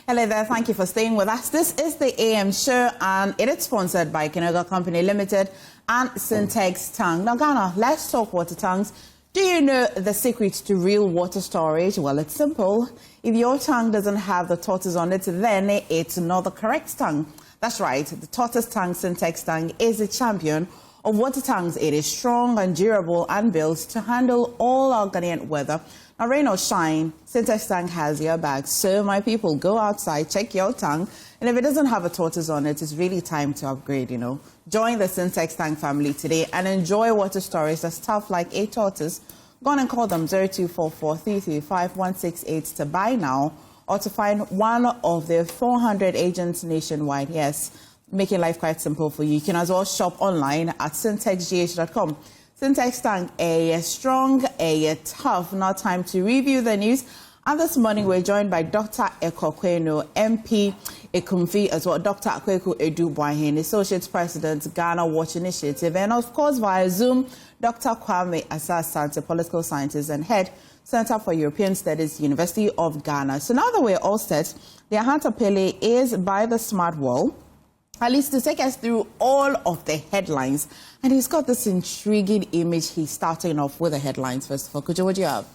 Hello there, thank you for staying with us. This is the AM show and it is sponsored by Kinoga Company Limited and Syntex Tank. Now Ghana, let's talk water tanks. Do you know the secret to real water storage? Well, it's simple. If your tank doesn't have the tortoise on it, then it's not the correct tank. That's right, the tortoise tank Syntex Tank is a champion of water tanks. It is strong and durable and built to handle all our Ghanaian weather. Now, rain or shine, Syntex Tank has your back. So, my people, go outside, check your tank, and if it doesn't have a tortoise on it, it's really time to upgrade, you know. Join the Syntex Tank family today and enjoy water storage that's tough like a tortoise. Go on and call them 0244-335-168 to buy now or to find one of their 400 agents nationwide. Yes, making life quite simple for you. You can as well shop online at syntexgh.com. Syntex Tank, a strong, a tough. Now time to review the news. And this morning we're joined by Dr. Ekokwe-No, MP Ekumfi, as well Dr. Akufo-Addo Boahen, Associate President, Ghana Watch Initiative, and of course via Zoom, Dr. Kwame Asah Asante, Political Scientist and Head, Center for European Studies, University of Ghana. So now that we're all set, the Ahanta Pele is by the smart wall, at least to take us through all of the headlines. And he's got this intriguing image. He's starting off with the headlines. First of all, Kujo, what do you have?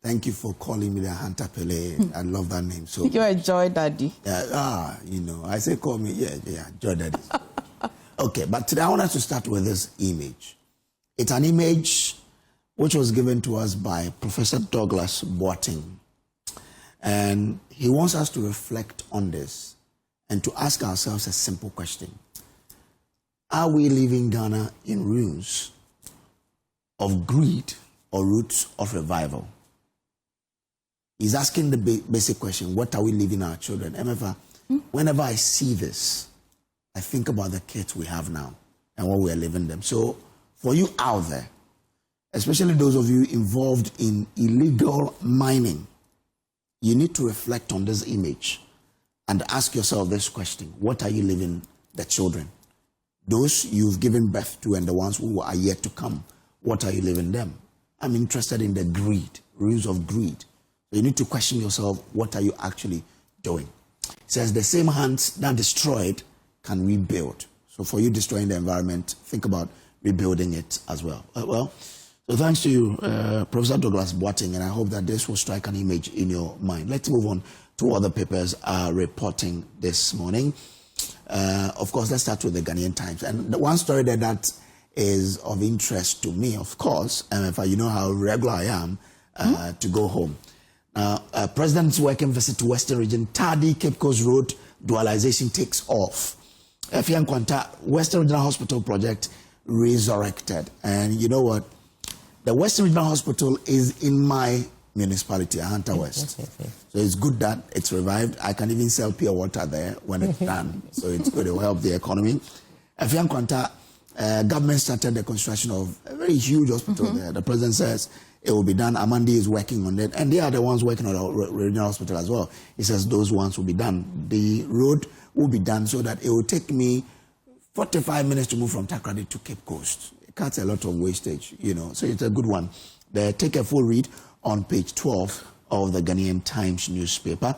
Thank you for calling me the Hunter Pele. I love that name. So you enjoy Daddy. You know, I say call me, enjoy Daddy. Okay, but today I want us to start with this image. It's an image which was given to us by Professor Douglas Boating. And he wants us to reflect on this and to ask ourselves a simple question. Are we living Ghana in ruins of greed or roots of revival? He's asking the basic question, what are we leaving our children? MFA, whenever I see this, I think about the kids we have now and what we are leaving them. So for you out there, especially those of you involved in illegal mining, you need to reflect on this image and ask yourself this question. What are you leaving the children? Those you've given birth to and the ones who are yet to come, what are you leaving them? I'm interested in the greed, rules of greed. So you need to question yourself, what are you actually doing? It says the same hands that destroyed can rebuild. So for you destroying the environment, think about rebuilding it as well. So thanks to you, Professor Douglas Boating, and I hope that this will strike an image in your mind. Let's move on to what other papers are reporting this morning. Of course, let's start with the Ghanaian Times. And the one story that is of interest to me, of course, and if you know how regular I am to go home. President's working visit to Western Region, tardy Cape Coast Road dualization takes off. Afenyo-Markin, Western Regional Hospital project resurrected. And you know what? The Western Regional Hospital is in my municipality, Ahanta West. So it's good that it's revived. I can even sell pure water there when it's done. So it's good, it will help the economy. Afenyo-Markin, government started the construction of a very huge hospital there. The president says it will be done. Amandi is working on it. And they are the ones working on the regional hospital as well. He says those ones will be done. The road will be done so that it will take me 45 minutes to move from Takrady to Cape Coast. It cuts a lot of wastage, you know. So it's a good one. Take a full read on page 12 of the Ghanaian Times newspaper.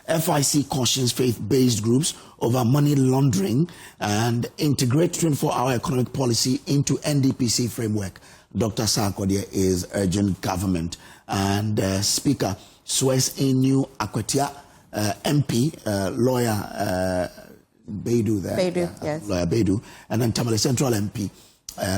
FIC cautions faith-based groups over money laundering and integrate 24-hour economic policy into NDPC framework. Dr. Sarkodie is urging government. And Speaker Suez Inu Akwetia, MP, lawyer Beidou there. Yes. Lawyer Beidou. And then Tamale Central MP,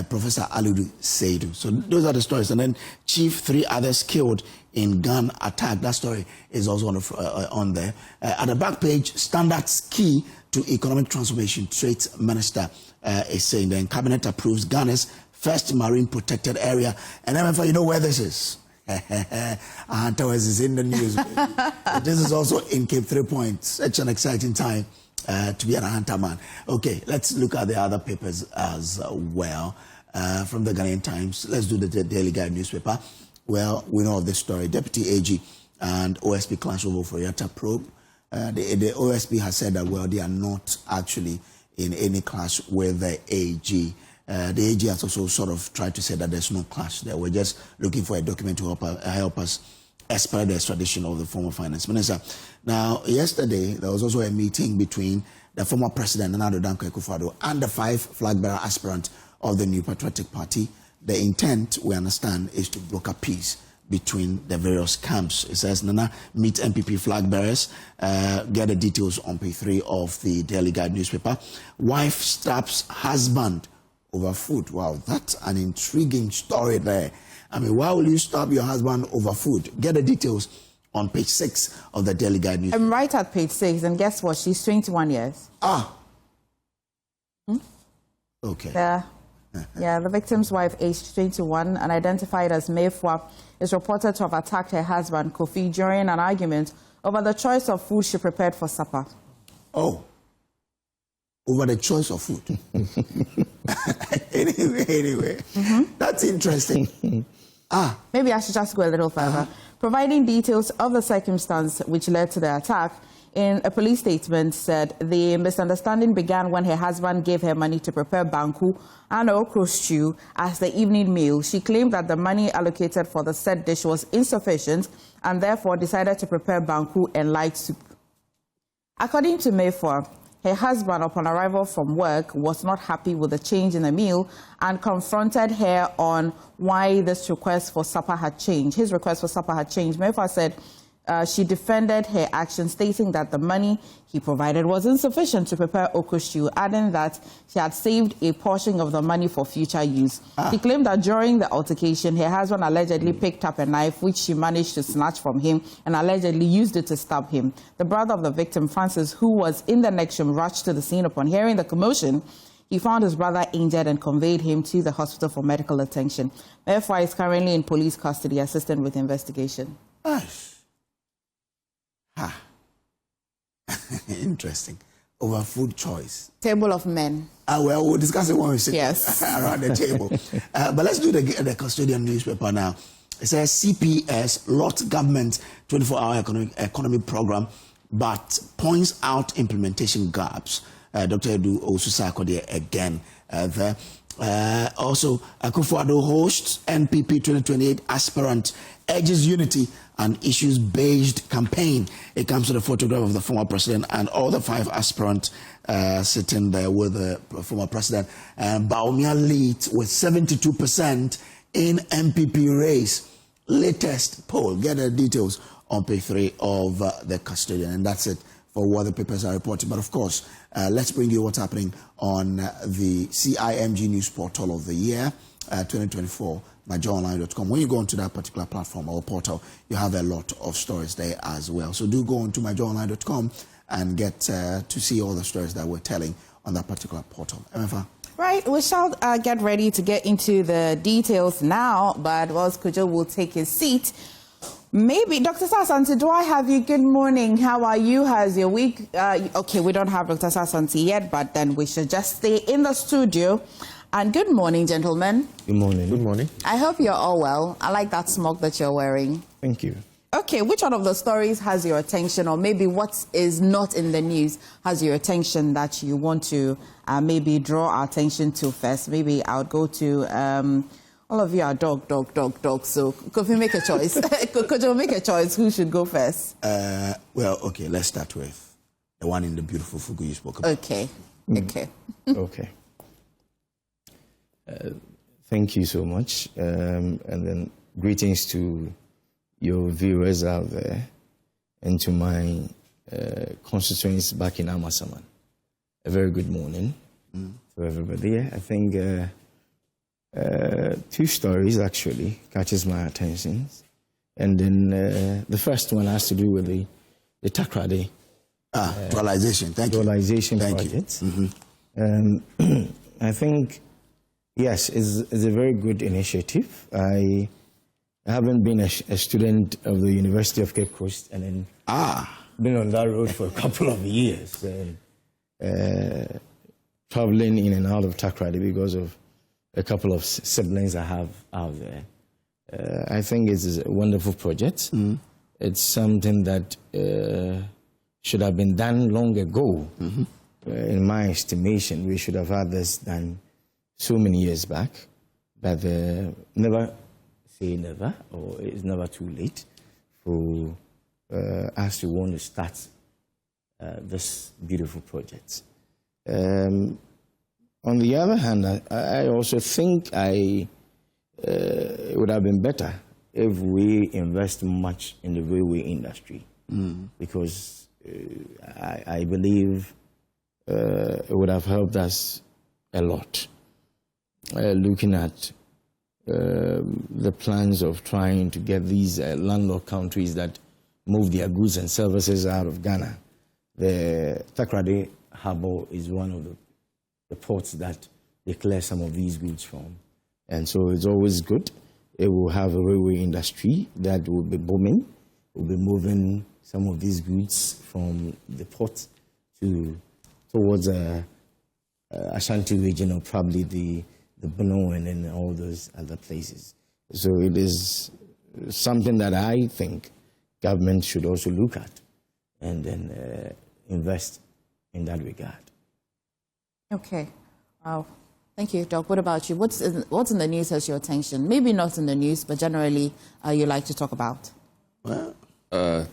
Professor Aludu Seidu. So those are the stories. And then Chief, 3 others killed in gun attack. That story is also on there. At the back page, standards key to economic transformation. Trade Minister is saying then Cabinet approves Ghana's first marine protected area. And then you know where this is. Ahanta West is in the news. This is also in Cape 3 Points. Such an exciting time to be an Ahanta man. Okay, let's look at the other papers as well. From the Ghanaian Times, let's do the Daily Guide newspaper. Well, we know of this story. Deputy AG and OSP clash over for Yatta probe. The OSP has said that, well, they are not actually in any clash with the AG. The AG has also sort of tried to say that there's no clash there. We're just looking for a document to help us as per the extradition of the former finance minister. Now, yesterday, there was also a meeting between the former president, Akufo-Addo, and the 5 flag bearer aspirants of the New Patriotic Party. The intent, we understand, is to broker peace between the various camps. It says, Nana, meet MPP flag bearers. Get the details on page 3 of the Daily Guide newspaper. Wife stabs husband over food. Wow, that's an intriguing story there. I mean, why will you stab your husband over food? Get the details on page 6 of the Daily Guide newspaper. I'm right at page 6, and guess what? She's 21 years. Ah. Okay. Yeah, the victim's wife, aged 21 and identified as Mayfwa, is reported to have attacked her husband, Kofi, during an argument over the choice of food she prepared for supper. Oh, over the choice of food. Anyway, that's interesting. Maybe I should just go a little further. Providing details of the circumstance which led to the attack, in a police statement said the misunderstanding began when her husband gave her money to prepare banku and okra stew as the evening meal. She claimed that the money allocated for the said dish was insufficient and therefore decided to prepare banku and light soup. According to Mayfwa, her husband, upon arrival from work, was not happy with the change in the meal and confronted her on why this request for supper had changed. His request for supper had changed. Mayfwa said she defended her action, stating that the money he provided was insufficient to prepare okra stew, adding that she had saved a portion of the money for future use. She claimed that during the altercation, her husband allegedly picked up a knife, which she managed to snatch from him, and allegedly used it to stab him. The brother of the victim, Francis, who was in the next room, rushed to the scene. Upon hearing the commotion, he found his brother injured and conveyed him to the hospital for medical attention. Therefore, he is currently in police custody, assisting with investigation. Nice. Interesting. Over food choice. Table of men. Well, we'll discuss it when we sit around the table. But let's do the custodian newspaper now. It says CPS lost government 24-hour economy program, but points out implementation gaps. Dr. Edu Osusakode again there. Also, Akufo-Addo hosts NPP 2028 aspirant urges unity and issues-based campaign. It comes to the photograph of the former president and all the 5 aspirants sitting there with the former president. And Baumia leads with 72% in MPP race. Latest poll. Get the details on page 3 of the custodian. And that's it for what the papers are reporting. But of course, let's bring you what's happening on the CIMG News Portal of the Year 2024. MyJoyOnline.com. When you go onto that particular platform or portal, you have a lot of stories there as well. So do go onto MyJoyOnline.com and get to see all the stories that we're telling on that particular portal. MFA. Right, we shall get ready to get into the details now, but whilst Kujo will take his seat, maybe, Dr. Asah Asante, do I have you? Good morning. How are you? How's your week? Okay, we don't have Dr. Asah Asante yet, but then we should just stay in the studio. And good morning, gentlemen. Good morning. Good morning. I hope you're all well. I like that smock that you're wearing. Thank you. Okay, which one of the stories has your attention, or maybe what is not in the news has your attention that you want to maybe draw our attention to first? Maybe I would go to, all of you are dog. So could we make a choice? Could you make a choice? Who should go first? Well, okay, let's start with the one in the beautiful Fugu you spoke about. Okay. Okay. Thank you so much. And then greetings to your viewers out there and to my constituents back in Amasaman. A very good morning to everybody. I think 2 stories actually catches my attention. And then the first one has to do with the Takrade. Dualization. Thank you. Dualization project. I think, yes, it's a very good initiative. I haven't been a student of the University of Cape Coast and then been on that road for a couple of years, traveling in and out of Takrade because of a couple of siblings I have out there. I think it's a wonderful project. It's something that should have been done long ago. In my estimation, we should have had this done so many years back, but never say never, or it's never too late who asked to want to start this beautiful project. On the other hand, I also think it would have been better if we invest much in the railway industry, because I believe it would have helped us a lot. Looking at the plans of trying to get these landlocked countries that move their goods and services out of Ghana. The Takoradi Harbour is one of the ports that they clear some of these goods from. And so it's always good. It will have a railway industry that will be booming, will be moving some of these goods from the port towards Ashanti region, or probably the Bono and then all those other places. So it is something that I think government should also look at and then invest in that regard. Okay. Wow. Thank you, Doc. What about you? What's in the news has your attention? Maybe not in the news, but generally you like to talk about. Well,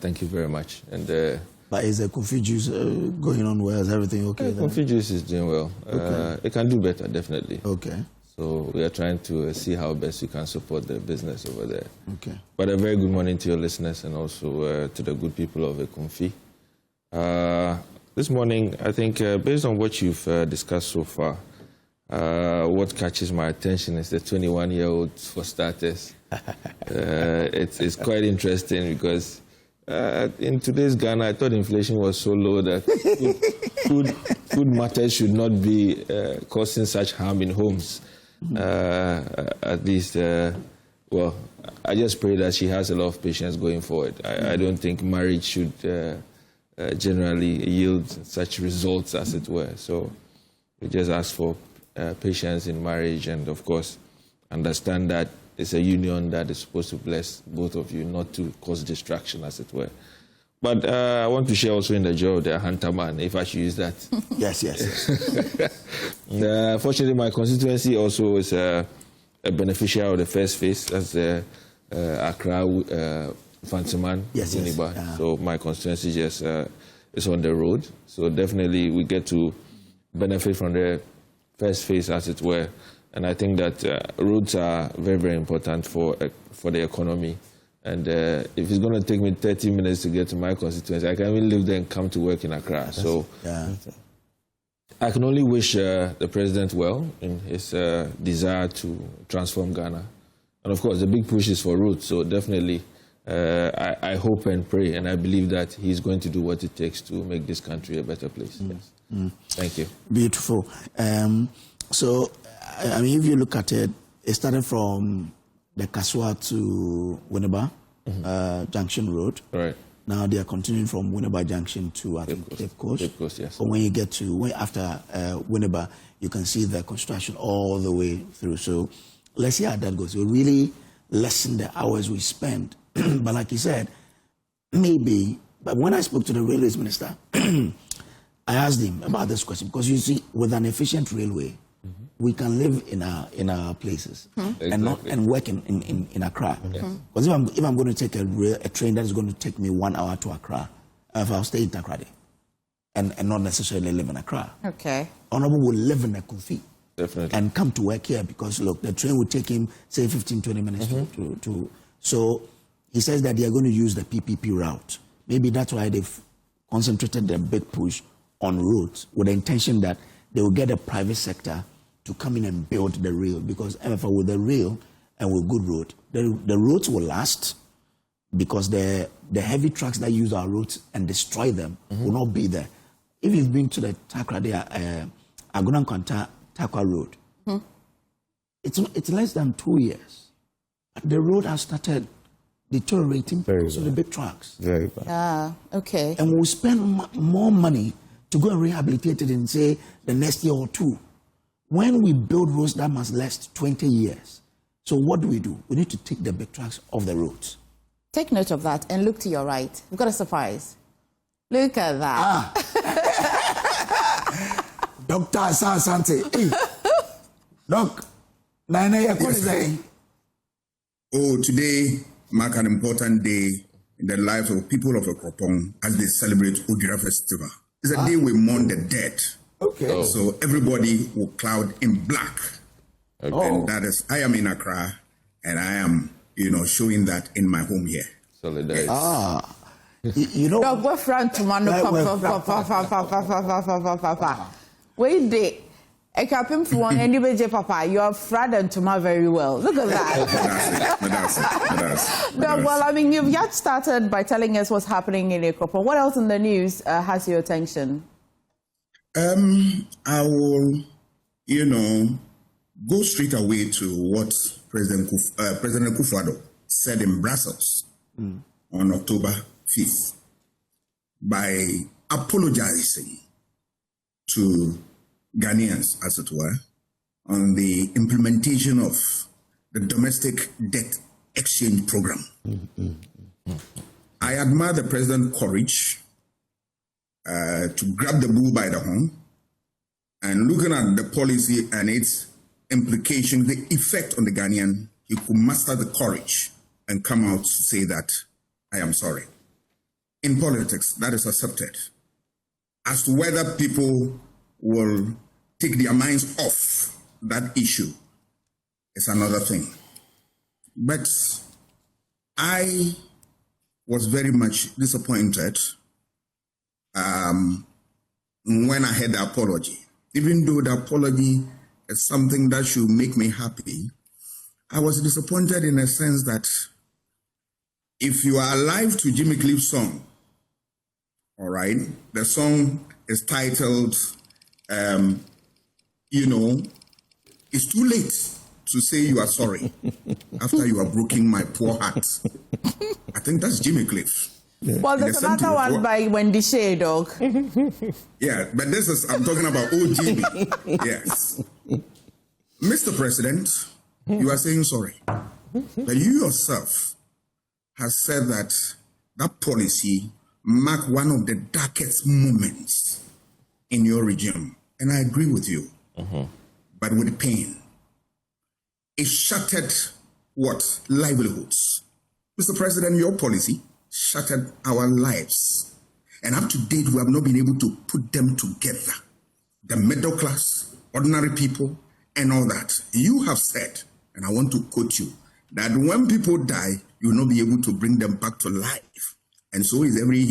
thank you very much. And but is the coffee juice going on well? Is everything okay? Coffee juice is doing well. Okay. It can do better, definitely. Okay. So we are trying to see how best we can support the business over there. Okay. But a very good morning to your listeners and also to the good people of Ekonfi. This morning, I think based on what you've discussed so far, what catches my attention is the 21-year-old for starters. It's quite interesting because in today's Ghana, I thought inflation was so low that food matters should not be causing such harm in homes. At least, well, I just pray that she has a lot of patience going forward. I don't think marriage should generally yield such results, as it were. So we just ask for patience in marriage, and of course, understand that it's a union that is supposed to bless both of you, not to cause distraction, as it were. But I want to share also in the joy of the hunter man, if I should use that. Yes. Fortunately, my constituency also is a beneficiary of the first phase. That's the Accra Fantiman Uniba. Yes. So my constituency just is on the road. So definitely we get to benefit from the first phase, as it were. And I think that roads are very, very important for the economy. And if it's going to take me 30 minutes to get to my constituency, I can even live there and come to work in Accra. So I can only wish the president well in his desire to transform Ghana. And of course, the big push is for roads. So definitely, I hope and pray, and I believe that he's going to do what it takes to make this country a better place. Yes. Thank you. Beautiful. So, I mean, if you look at it, it started from the Kaswa to Winneba Junction Road. Right. Now they are continuing from Winneba Junction to, I think, Cape Coast. Cape Coast, yes. But when you get to, after Winneba, you can see the construction all the way through. So let's see how that goes. We really lessen the hours we spend. But like you said, maybe, but when I spoke to the railways minister, I asked him about this question, because you see, with an efficient railway, we can live in our places and work in Accra. Because if I'm going to take a train that is going to take me 1 hour to Accra, if I'll stay in Takoradi and not necessarily live in Accra. Okay. Honorable will live in Ekonfi. Definitely. And come to work here, because look, the train will take him, say, 15, 20 minutes to so he says that they are going to use the PPP route. Maybe that's why they've concentrated their big push on roads, with the intention that they will get a private sector to come in and build the rail, because MFA with the rail and with good road, the roads will last, because the heavy trucks that use our roads and destroy them will not be there. If you've been to the Takoradi, Agunan Kwanta Takwa Road, it's less than 2 years. But the road has started deteriorating because of the big trucks. Very bad. Okay. And we'll spend more money to go and rehabilitate it in, say, the next year or two. When we build roads that must last 20 years, so what do? We need to take the big trucks off the roads. Take note of that and look to your right. We've got a surprise. Look at that. Dr. Asah Asante. Hey. Doc, today today marks an important day in the lives of people of Akropong as they celebrate Odira Festival. It's a day we mourn the dead. Okay. Oh. So everybody will cloud in black. Okay. And that is, I am in Accra, and I am, showing that in my home here. Solidarity. You know, Dog, we're friend to man. Wait, day. I can't for one anybody, Papa. You are friend and to very well. Look at that. That's it. Dog, well, I mean, you've yet started by telling us what's happening in Akropong. What else in the news has your attention? I will, go straight away to what President Akufo-Addo said in Brussels on October 5th by apologizing to Ghanaians, as it were, on the implementation of the domestic debt exchange program. I admire the president's courage to grab the bull by the horn and looking at the policy and its implications, the effect on the Ghanaian, he could muster the courage and come out to say that I am sorry. In politics, that is accepted. As to whether people will take their minds off that issue is another thing. But I was very much disappointed when I heard the apology. Even though the apology is something that should make me happy, I was disappointed in a sense that if you are alive to Jimmy Cliff's song, all right, the song is titled, it's too late to say you are sorry after you have broken my poor heart. I think that's Jimmy Cliff. Well, there's another one by Wendy Shea, Dog. Yeah, but I'm talking about old Jimmy. Yes. Mr. President, you are saying sorry. But you yourself have said that that policy marked one of the darkest moments in your regime. And I agree with you. But with pain. It shattered what? Livelihoods. Mr. President, your policy shattered our lives. And up to date, we have not been able to put them together. The middle class, ordinary people, and all that. You have said, and I want to quote you, that when people die, you will not be able to bring them back to life. And so is every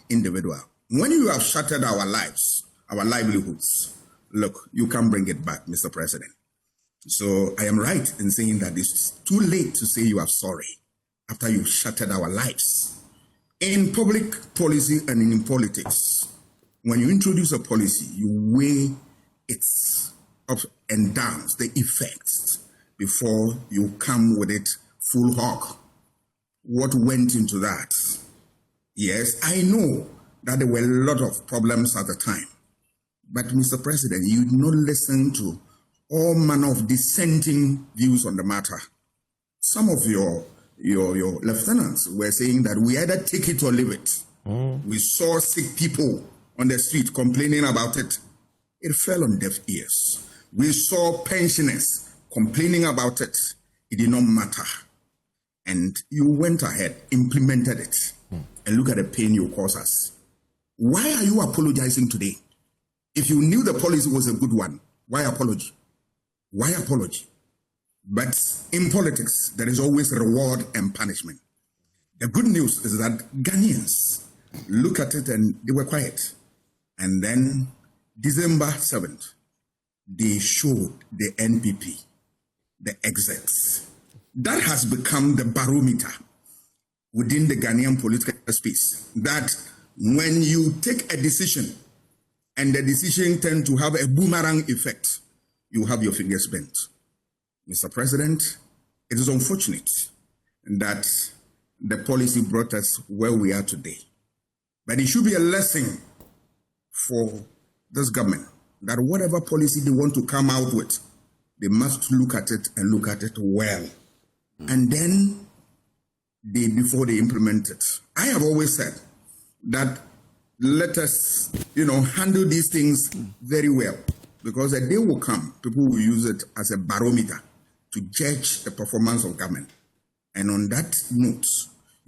individual. When you have shattered our lives, our livelihoods, look, you can't bring it back, Mr. President. So I am right in saying that it's too late to say you are sorry after you've shattered our lives. In public policy and in politics, when you introduce a policy, you weigh its ups and downs, the effects, before you come with it full hog. What went into that? Yes, I know that there were a lot of problems at the time. But, Mr. President, you did not listen to all manner of dissenting views on the matter. Some of your lieutenants were saying that we either take it or leave it. We saw sick people on the street complaining about it. It fell on deaf ears. We saw pensioners complaining about it. It did not matter. And you went ahead, implemented it. And look at the pain you caused us. Why are you apologizing today? If you knew the policy was a good one, why apology? Why apology? But in politics, there is always reward and punishment. The good news is that Ghanaians look at it and they were quiet. And then December 7th, they showed the NPP, the exits. That has become the barometer within the Ghanaian political space, that when you take a decision and the decision tends to have a boomerang effect, you have your fingers bent. Mr. President, it is unfortunate that the policy brought us where we are today. But it should be a lesson for this government that whatever policy they want to come out with, they must look at it and look at it well. And then, before they implement it. I have always said that let us, handle these things very well, because a day will come, people will use it as a barometer to judge the performance of government. And on that note,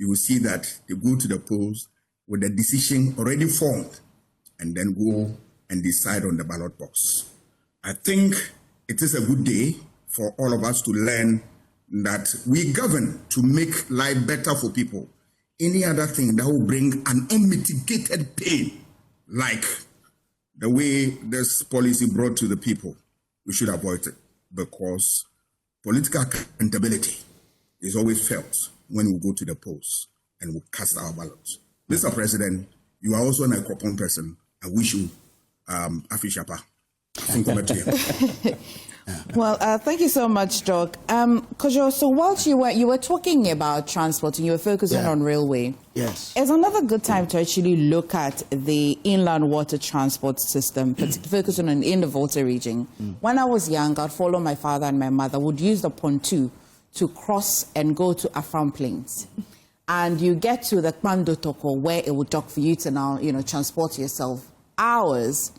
you will see that they go to the polls with the decision already formed and then go and decide on the ballot box. I think it is a good day for all of us to learn that we govern to make life better for people. Any other thing that will bring an unmitigated pain, like the way this policy brought to the people, we should avoid it, because political accountability is always felt when we go to the polls and we cast our ballots. Mr. President, you are also an Akropong person. I wish you Afishapa. Well, thank you so much, Doc. Kojo, so whilst you were talking about transport and you were focusing on railway, yes, it's another good time to actually look at the inland water transport system, focusing on in the Volta region. When I was young, I'd follow my father and my mother, would use the pontoon to cross and go to Afram Plains. And you get to the Kpando Toko, where it would dock for you to now, transport yourself hours.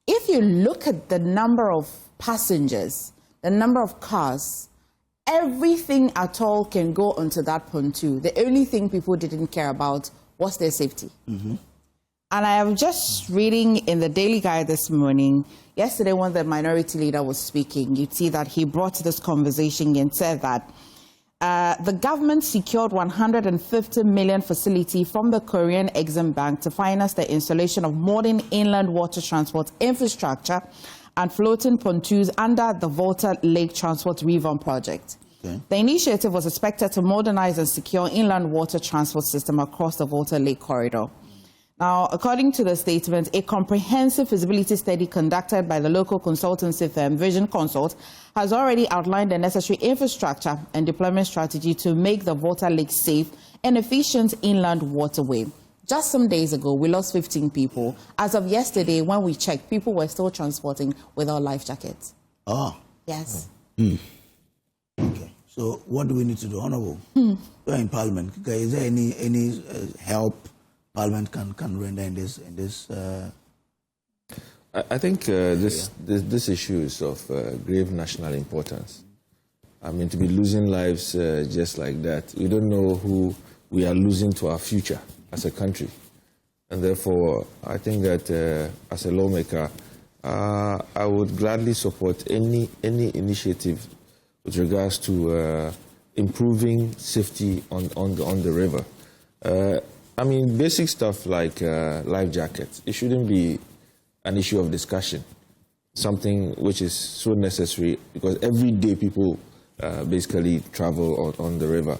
If you look at the number of passengers, the number of cars, everything at all can go onto that pontoon. The only thing people didn't care about was their safety. And I am just reading in the Daily Guide this morning, yesterday when the minority leader was speaking, you'd see that he brought this conversation and said that the government secured 150 million facility from the Korean Exim Bank to finance the installation of modern inland water transport infrastructure and floating pontoons under the Volta Lake Transport Revamp project. Okay. The initiative was expected to modernize and secure inland water transport system across the Volta Lake corridor. Now, according to the statement, a comprehensive feasibility study conducted by the local consultancy firm Vision Consult has already outlined the necessary infrastructure and deployment strategy to make the Volta Lake safe and efficient inland waterway. Just some days ago, we lost 15 people. As of yesterday, when we checked, people were still transporting without life jackets. Oh. Yes. Okay. So what do we need to do, Honorable? We're in Parliament. Okay, is there any help Parliament can render in this? I think this issue is of grave national importance. I mean, to be losing lives just like that, we don't know who we are losing to our future as a country. And therefore, I think that as a lawmaker, I would gladly support any initiative with regards to improving safety on the river. I mean, basic stuff like life jackets, it shouldn't be an issue of discussion, something which is so necessary because every day people basically travel on the river.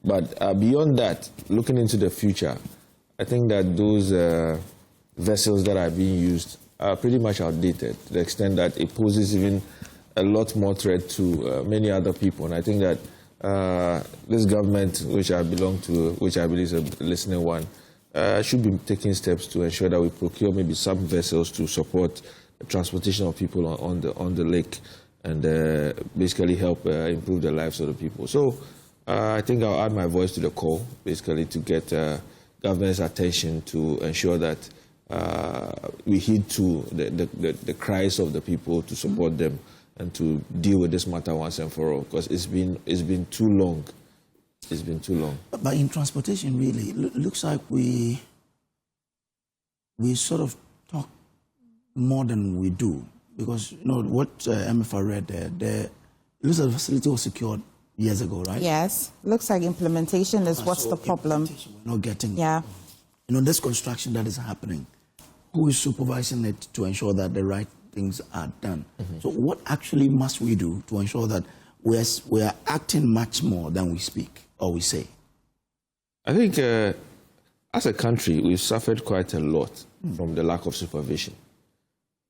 But beyond that, looking into the future, I think that those vessels that are being used are pretty much outdated to the extent that it poses even a lot more threat to many other people. And I think that this government, which I belong to, which I believe is a listening one, should be taking steps to ensure that we procure maybe some vessels to support the transportation of people on the lake and basically help improve the lives of the people. So I think I'll add my voice to the call, basically to get government's attention to ensure that we heed to the cries of the people to support them and to deal with this matter once and for all, because it's been too long. It's been too long. But in transportation, really, it looks like we sort of talk more than we do, because what MFR read there, the facility was secured years ago, right? Yes. Looks like implementation is what's the problem. We're not getting. Yeah. This construction that is happening, who is supervising it to ensure that the right things are done? So what actually must we do to ensure that we are acting much more than we speak or we say? I think as a country, we've suffered quite a lot from the lack of supervision.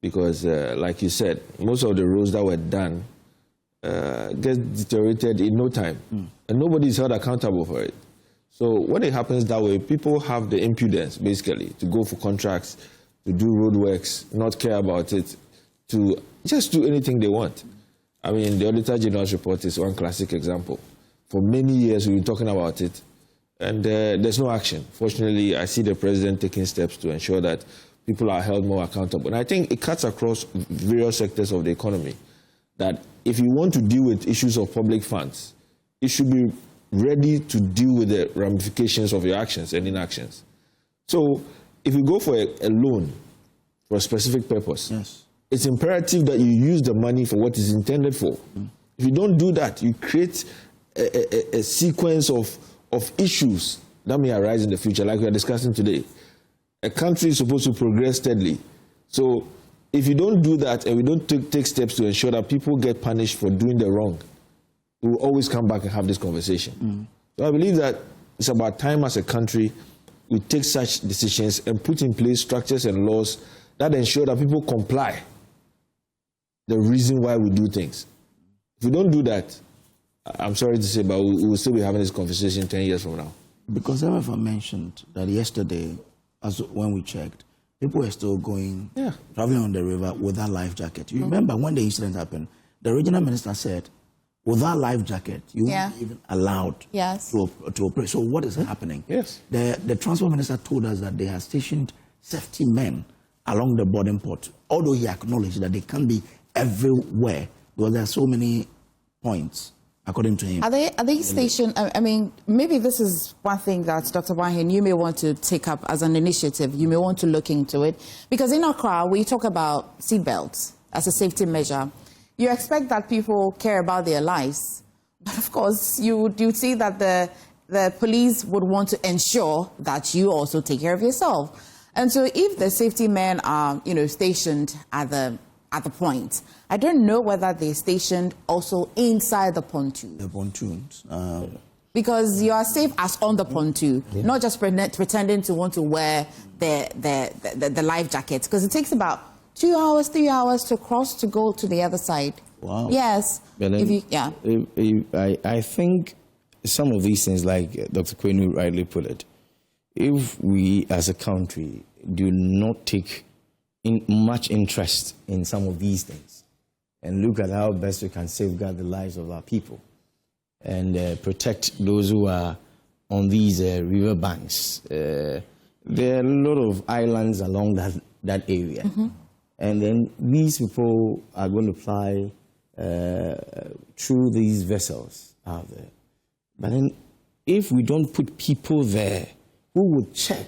Because, like you said, most of the roads that were done get deteriorated in no time. And nobody is held accountable for it. So when it happens that way, people have the impudence, basically, to go for contracts, to do road works, not care about it, to just do anything they want. I mean, the Auditor General's report is one classic example. For many years, we've been talking about it, and there's no action. Fortunately, I see the president taking steps to ensure that people are held more accountable. And I think it cuts across various sectors of the economy, that if you want to deal with issues of public funds, it should be ready to deal with the ramifications of your actions and inactions. So if you go for a loan for a specific purpose, yes, it's imperative that you use the money for what it's intended for. If you don't do that, you create a sequence of issues that may arise in the future, like we are discussing today. A country is supposed to progress steadily. So if you don't do that and we don't take steps to ensure that people get punished for doing the wrong, we will always come back and have this conversation. So I believe that it's about time as a country we take such decisions and put in place structures and laws that ensure that people comply the reason why we do things. If we don't do that, I'm sorry to say, but we will still be having this conversation 10 years from now. Because MFA mentioned that yesterday, as when we checked, people were still going, traveling on the river without life jacket. You remember when the incident happened, the regional minister said, without life jacket, you weren't even allowed to operate. So what is happening? Yes. The transport minister told us that they have stationed safety men along the boarding port, although he acknowledged that they can't be everywhere because there are so many points, according to him. Are they stationed? I mean, maybe this is one thing that Dr. Wahin, you may want to take up as an initiative. You may want to look into it. Because in Accra, we talk about seatbelts as a safety measure. You expect that people care about their lives. But of course, you see that the police would want to ensure that you also take care of yourself. And so if the safety men are, stationed at the point, I don't know whether they're stationed also inside the pontoon. The pontoons. Because you are safe as on the pontoon, not just pretending to want to wear the life jacket. Because it takes about 2 hours, 3 hours to cross to go to the other side. Wow. Yes. But then, I think some of these things, like Dr. Kwenu rightly put it, if we as a country do not take much interest in some of these things and look at how best we can safeguard the lives of our people and protect those who are on these river banks. There are a lot of islands along that area. And then these people are going to fly through these vessels out there. But then if we don't put people there who would check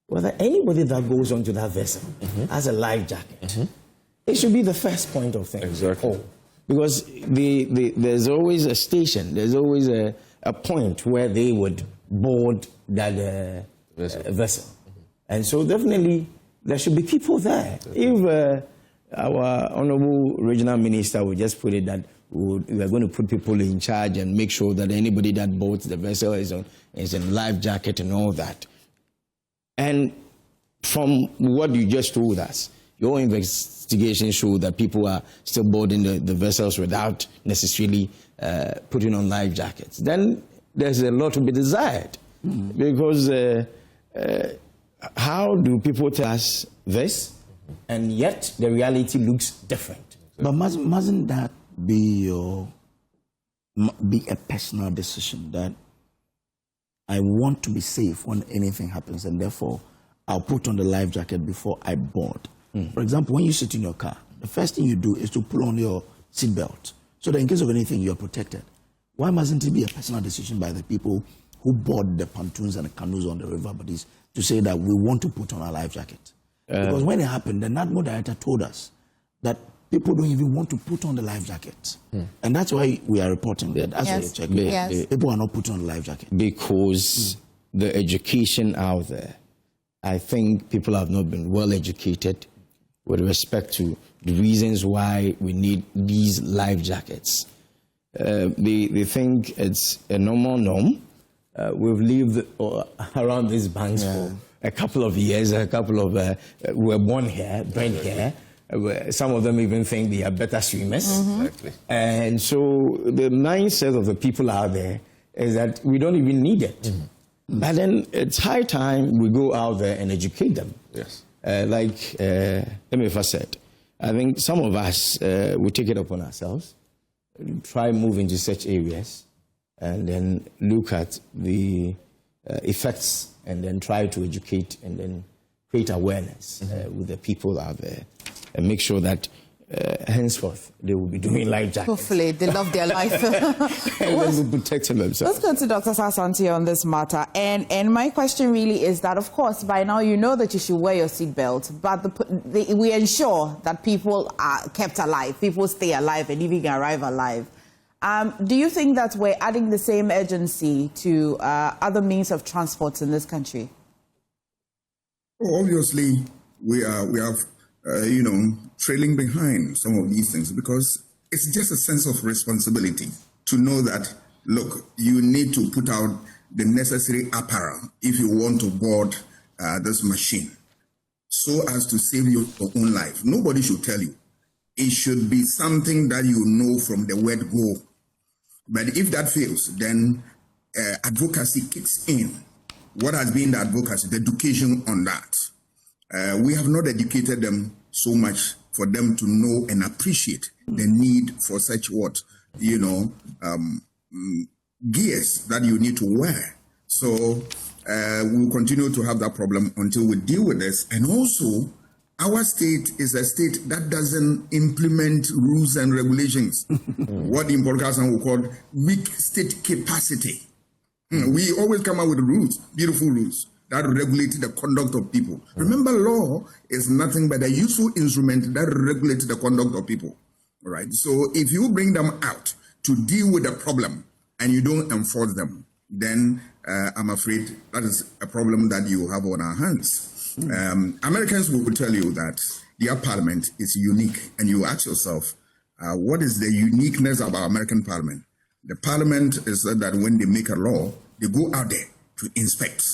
whether anybody that goes onto that vessel has a life jacket, it should be the first point of things. Exactly. Because there's always a station, there's always a point where they would board that vessel. And so definitely there should be people there. If our honorable regional minister would just put it that we are going to put people in charge and make sure that anybody that boards the vessel is in life jacket and all that. And from what you just told us, your investigation showed that people are still boarding the vessels without necessarily putting on life jackets. Then there's a lot to be desired. Because how do people tell us this, and yet the reality looks different? But mustn't that be a personal decision that I want to be safe when anything happens, and therefore I'll put on the life jacket before I board? For example, when you sit in your car, the first thing you do is to pull on your seatbelt so that in case of anything, you're protected. Why mustn't it be a personal decision by the people who board the pontoons and the canoes on the river bodies to say that we want to put on our life jacket? Because when it happened, the NADMO director told us that people don't even want to put on the life jacket. And that's why we are reporting that. That's why you're checking. People are not putting on the life jacket. Because the education out there, I think people have not been well educated with respect to the reasons why we need these life jackets. They think it's a normal norm. We've lived around these banks for a couple of years, we're born here, bred here. Some of them even think they are better swimmers. Exactly. And so the mindset of the people out there is that we don't even need it. But then it's high time we go out there and educate them. Yes. Let me first say it. I think some of us will take it upon ourselves, try move into such areas, and then look at the effects, and then try to educate and then create awareness with the people out there, and make sure that henceforth, they will be doing life jackets. Hopefully, they love their life. And they will be protecting themselves. Let's go to Dr. Asah Asante on this matter. And my question really is that, of course, by now you know that you should wear your seatbelt, but we ensure that people are kept alive, people stay alive and even arrive alive. Do you think that we're adding the same urgency to other means of transport in this country? Well, obviously, we have trailing behind some of these things because it's just a sense of responsibility to know that, look, you need to put out the necessary apparel if you want to board this machine so as to save your own life. Nobody should tell you. It should be something that you know from the word go. But if that fails, then advocacy kicks in. What has been the advocacy? The education on that. We have not educated them so much for them to know and appreciate the need for such gears that you need to wear. So we'll continue to have that problem until we deal with this. And also, our state is a state that doesn't implement rules and regulations. What the Imporkasan will call weak state capacity. We always come up with rules, beautiful rules, that regulate the conduct of people. Remember, law is nothing but a useful instrument that regulates the conduct of people. All right. So if you bring them out to deal with the problem and you don't enforce them, then I'm afraid that is a problem that you have on our hands. Americans will tell you that their parliament is unique, and you ask yourself, what is the uniqueness of our American parliament? The parliament is that when they make a law, they go out there to inspect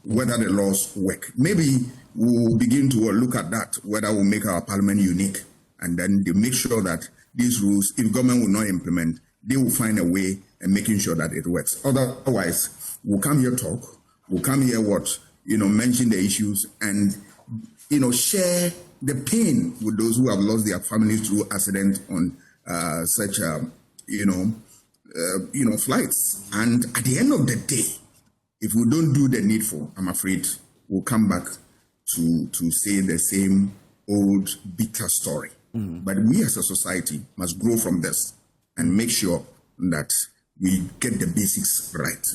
whether the laws work. Maybe we'll begin to look at that, whether we'll make our parliament unique, and then they make sure that these rules, if government will not implement, they will find a way and making sure that it works. Otherwise, we'll come here talk, we'll come here mention the issues and, share the pain with those who have lost their families through accident on such, flights. And at the end of the day, if we don't do the needful, I'm afraid we'll come back to say the same old bitter story. But we as a society must grow from this and make sure that we get the basics right.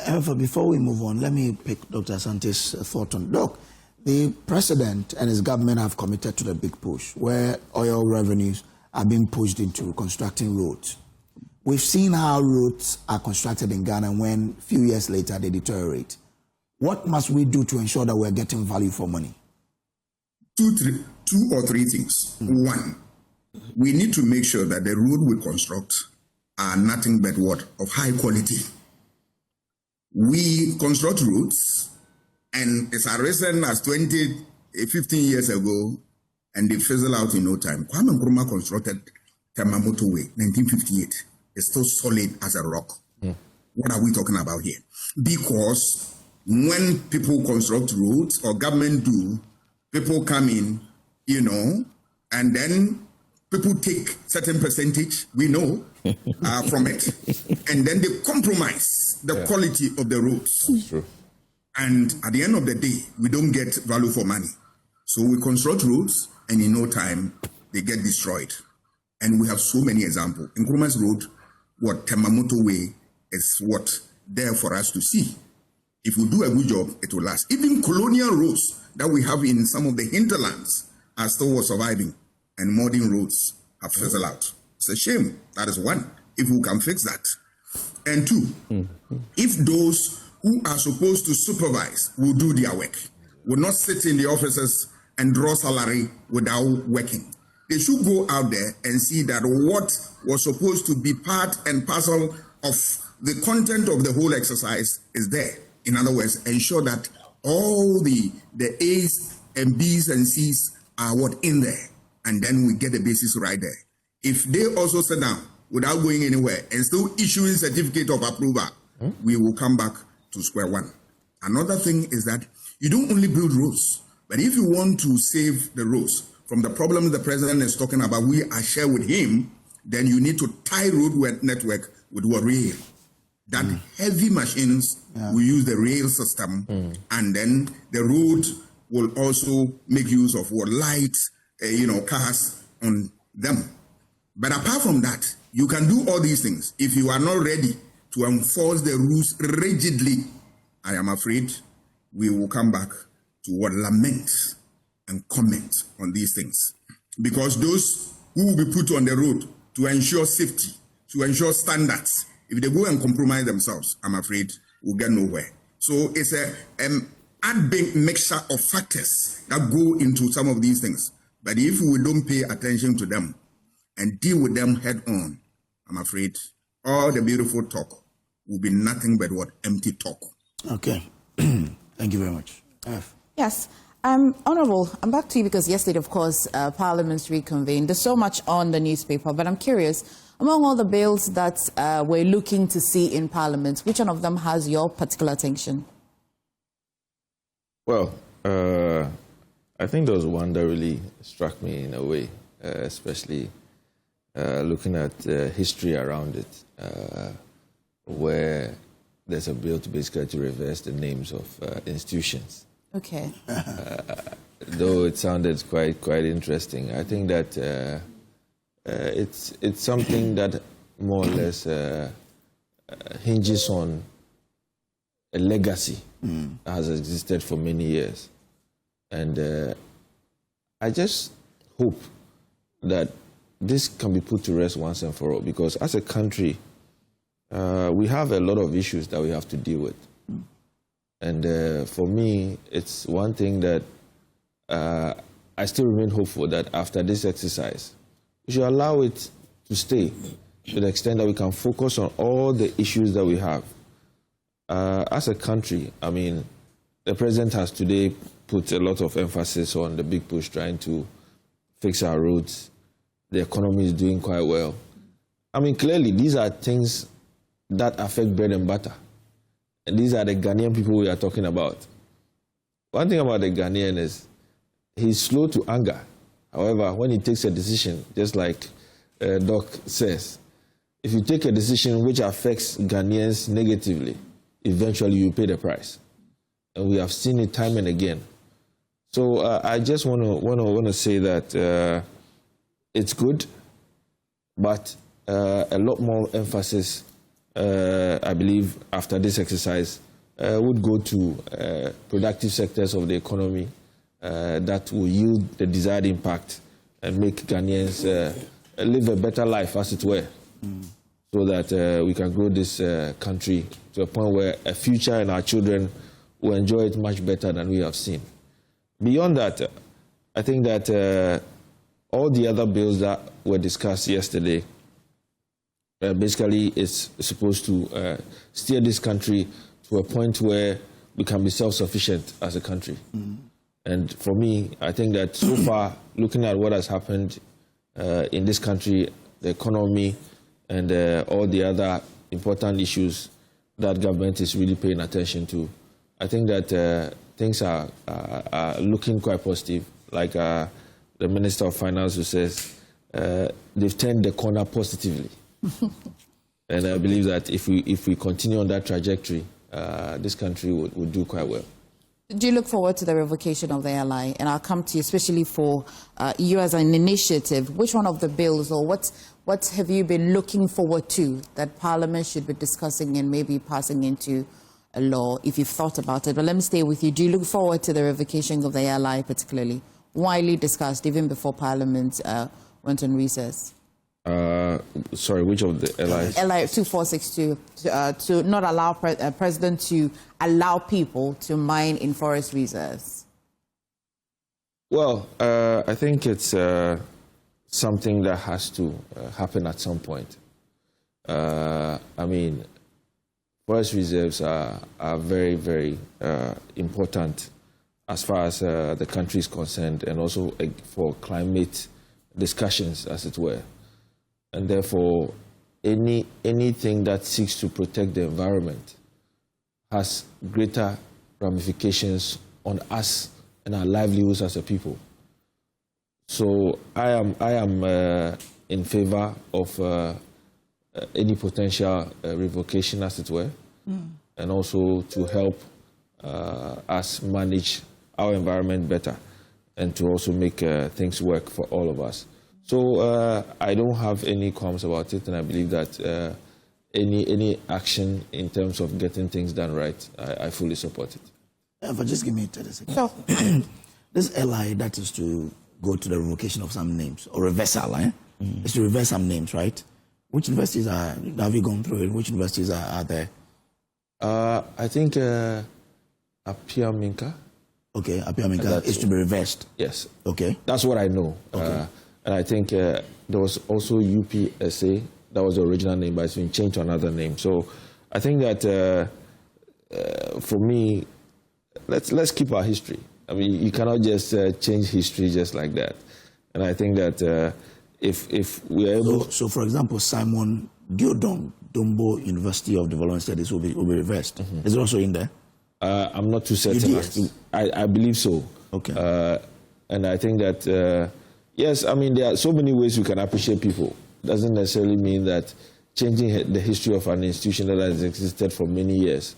However, before we move on, let me pick Dr. Asante's thought on. Look, the president and his government have committed to the big push where oil revenues are being pushed into constructing roads. We've seen how roads are constructed in Ghana when a few years later they deteriorate. What must we do to ensure that we're getting value for money? Two or three things. One, we need to make sure that the road we construct are nothing but of high quality. We construct roads, and it's as recent as 15 years ago, and they fizzle out in no time. Kwame Nkrumah constructed Temamoto Way, 1958. It's still solid as a rock. What are we talking about here? Because when people construct roads, or government do, people come in, and then people take certain percentage, we know, from it, and then they compromise the quality of the roads. That's true. And at the end of the day, we don't get value for money. So we construct roads, and in no time, they get destroyed. And we have so many examples. Nkrumah's road, Temamoto Way, is there for us to see. If we do a good job, it will last. Even colonial roads that we have in some of the hinterlands are still surviving, and modern roads have fizzled out. It's a shame. That is one, if we can fix that. And two, if those who are supposed to supervise will do their work, will not sit in the offices and draw salary without working. They should go out there and see that what was supposed to be part and parcel of the content of the whole exercise is there. In other words, ensure that all the A's and B's and C's are in there, and then we get the basis right there. If they also sit down without going anywhere and still issuing certificate of approval, we will come back to square one. Another thing is that you don't only build roads, but if you want to save the roads from the problem the president is talking about, we are share with him, then you need to tie road network with rail. That heavy machines will use the rail system, and then the road will also make use of light cars on them. But apart from that, you can do all these things. If you are not ready to enforce the rules rigidly, I am afraid we will come back to lament and comment on these things. Because those who will be put on the road to ensure safety, to ensure standards, if they go and compromise themselves, I'm afraid we'll get nowhere. So it's a mixture of factors that go into some of these things. But if we don't pay attention to them and deal with them head on, I'm afraid all the beautiful talk will be nothing but empty talk. Okay. Thank you very much. Yes. Honourable, I'm back to you because yesterday, of course, Parliament's reconvened. There's so much on the newspaper, but I'm curious, among all the bills that we're looking to see in Parliament, which one of them has your particular attention? Well, I think there was one that really struck me in a way, especially looking at history around it, where there's a bill to basically to reverse the names of institutions. Okay. Though it sounded quite interesting, I think that it's something that more or less hinges on a legacy that has existed for many years. And I just hope that this can be put to rest once and for all, because as a country, we have a lot of issues that we have to deal with. And for me, it's one thing that I still remain hopeful that after this exercise, we should allow it to stay to the extent that we can focus on all the issues that we have. As a country, I mean, the president has today put a lot of emphasis on the big push trying to fix our roads. The economy is doing quite well. I mean, clearly, these are things that affect bread and butter. And these are the Ghanaian people we are talking about. One thing about the Ghanaian is he's slow to anger. However, when he takes a decision, just like Doc says, if you take a decision which affects Ghanaians negatively, eventually you pay the price. And we have seen it time and again. So I just want to say that it's good, but a lot more emphasis, I believe, after this exercise, would go to productive sectors of the economy that will yield the desired impact and make Ghanaians live a better life, as it were, so that we can grow this country to a point where a future and our children will enjoy it much better than we have seen. Beyond that, I think that all the other bills that were discussed yesterday basically is supposed to steer this country to a point where we can be self-sufficient as a country. And for me, I think that so far, looking at what has happened in this country, the economy, and all the other important issues that government is really paying attention to, I think that things are looking quite positive. Like the Minister of Finance who says they've turned the corner positively. And I believe that if we continue on that trajectory, this country would do quite well. Do you look forward to the revocation of the LI? And I'll come to you, especially for you as an initiative. Which one of the bills, or what have you been looking forward to that Parliament should be discussing and maybe passing into a law, if you've thought about it? But let me stay with you. Do you look forward to the revocation of the LI particularly? Widely discussed even before Parliament went on recess. Sorry, which of the LIs? LI 2462, to not allow president to allow people to mine in forest reserves. Well, I think it's something that has to happen at some point. I mean, forest reserves are very, very important as far as the country is concerned, and also for climate discussions, as it were. And therefore, anything that seeks to protect the environment has greater ramifications on us and our livelihoods as a people. So I am in favor of any potential revocation, as it were, and also to help us manage our environment better. and to also make things work for all of us. So I don't have any qualms about it, and I believe that any action in terms of getting things done right, I fully support it. But just give me 30 seconds. Sure. This LI, that is to go to the revocation of some names, or reversal, It's to reverse some names, right? Which universities have you gone through it? Which universities are there? I think Apia-Minka. Okay, Apia-Minka is to be reversed. Yes. Okay. That's what I know. Okay. And I think there was also UPSA. That was the original name, but it's been changed to another name. So I think that for me, let's keep our history. I mean, you cannot just change history just like that. And I think that if we are able... So for example, Simon Gildon, Dombo University of Development Studies will be reversed. Is it also in there? I'm not too certain. I believe so. Okay. And I think that, yes, I mean, there are so many ways we can appreciate people. Doesn't necessarily mean that changing the history of an institution that has existed for many years,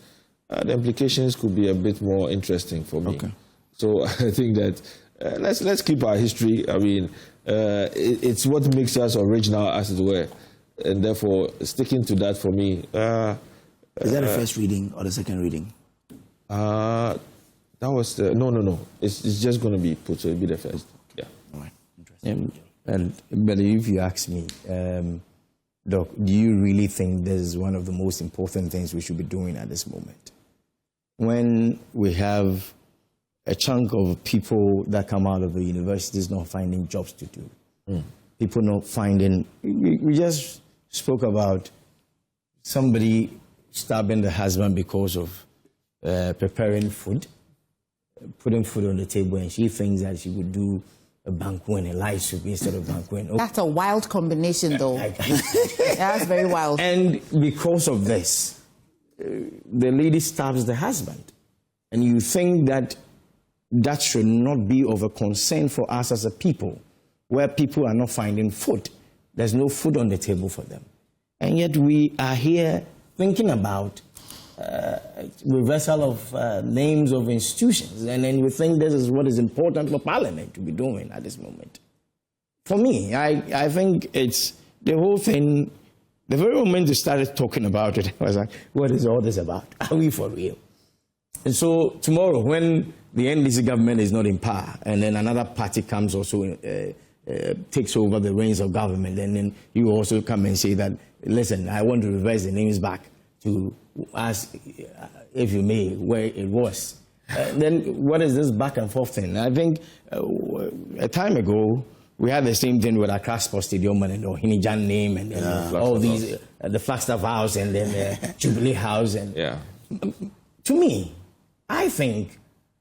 the implications could be a bit more interesting for me. Okay. So I think that let's keep our history. I mean, it's what makes us original, as it were, and therefore sticking to that for me. Is that the first reading or the second reading? That was the no. It's just going to be put, so it'll be the first. Yeah. All right. Interesting. But if you ask me, Doc, do you really think this is one of the most important things we should be doing at this moment? When we have a chunk of people that come out of the universities not finding jobs to do, people not finding... We just spoke about somebody stabbing the husband because of preparing food, putting food on the table, and she thinks that she would do a banku and a light soup instead of banku. Oh. That's a wild combination, though. That's very wild. And because of this, the lady stabs the husband. And you think that that should not be of a concern for us as a people, where people are not finding food. There's no food on the table for them. And yet we are here thinking about reversal of names of institutions, and then we think this is what is important for Parliament to be doing at this moment. For me, I think it's the whole thing. The very moment we started talking about it, I was like, what is all this about? Are we for real? And so tomorrow, when the NDC government is not in power, and then another party comes also, takes over the reins of government, and then you also come and say that, listen, I want to reverse the names back to ask, if you may, where it was. Then what is this back and forth thing? I think a time ago, we had the same thing with Accra Sports Stadium and the Ohinijan name and then all these, the Flagstaff House and then the Jubilee House. And to me, I think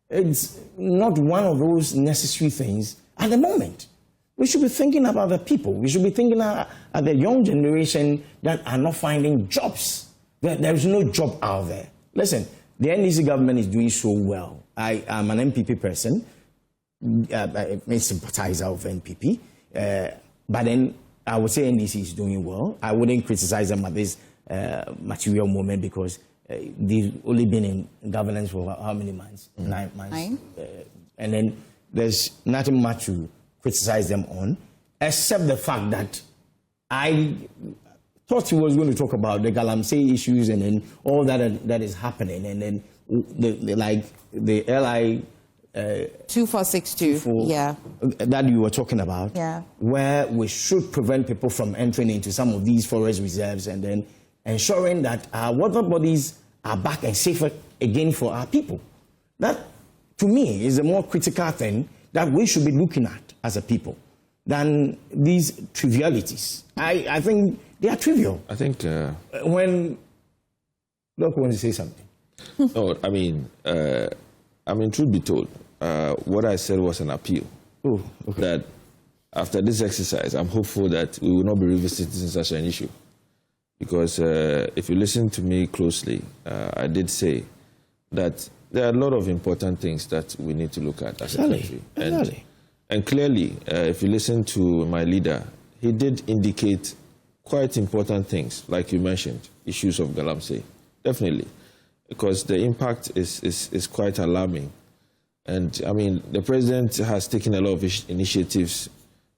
it's not one of those necessary things at the moment. We should be thinking about the people. We should be thinking at the young generation that are not finding jobs. There is no job out there. Listen, the NDC government is doing so well. I am an MPP person, a sympathizer of NPP, but then I would say NDC is doing well. I wouldn't criticize them at this material moment because they've only been in governance for how many months? 9 months. 9. And then there's nothing much to criticize them on, except the fact that I thought he was going to talk about the Galamsey issues and then all that is happening, and then the LI 2462, yeah, that you were talking about, where we should prevent people from entering into some of these forest reserves and then ensuring that our water bodies are back and safer again for our people. That, to me, is a more critical thing that we should be looking at as a people than these trivialities. I think they are trivial. I think... when... Doc wants to say something. No, I mean, truth be told, what I said was an appeal. Oh, okay. That after this exercise, I'm hopeful that we will not be revisiting such an issue. Because if you listen to me closely, I did say that there are a lot of important things that we need to look at as a country. And clearly, if you listen to my leader, he did indicate quite important things, like you mentioned, issues of Galamsey. Definitely. Because the impact is quite alarming. And I mean, the president has taken a lot of initiatives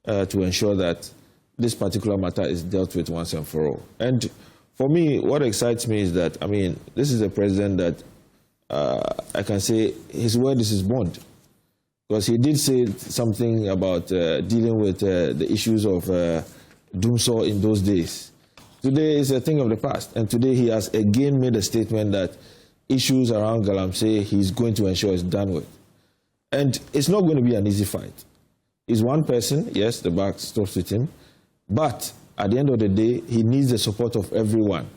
to ensure that this particular matter is dealt with once and for all. And for me, what excites me is that, I mean, this is a president that I can say his word is his bond. Because he did say something about dealing with the issues of doomsaw in those days. Today is a thing of the past, and today he has again made a statement that issues around Galamsey he's going to ensure is done with. And it's not going to be an easy fight. He's one person, yes, the buck stops with him, but at the end of the day, he needs the support of everyone.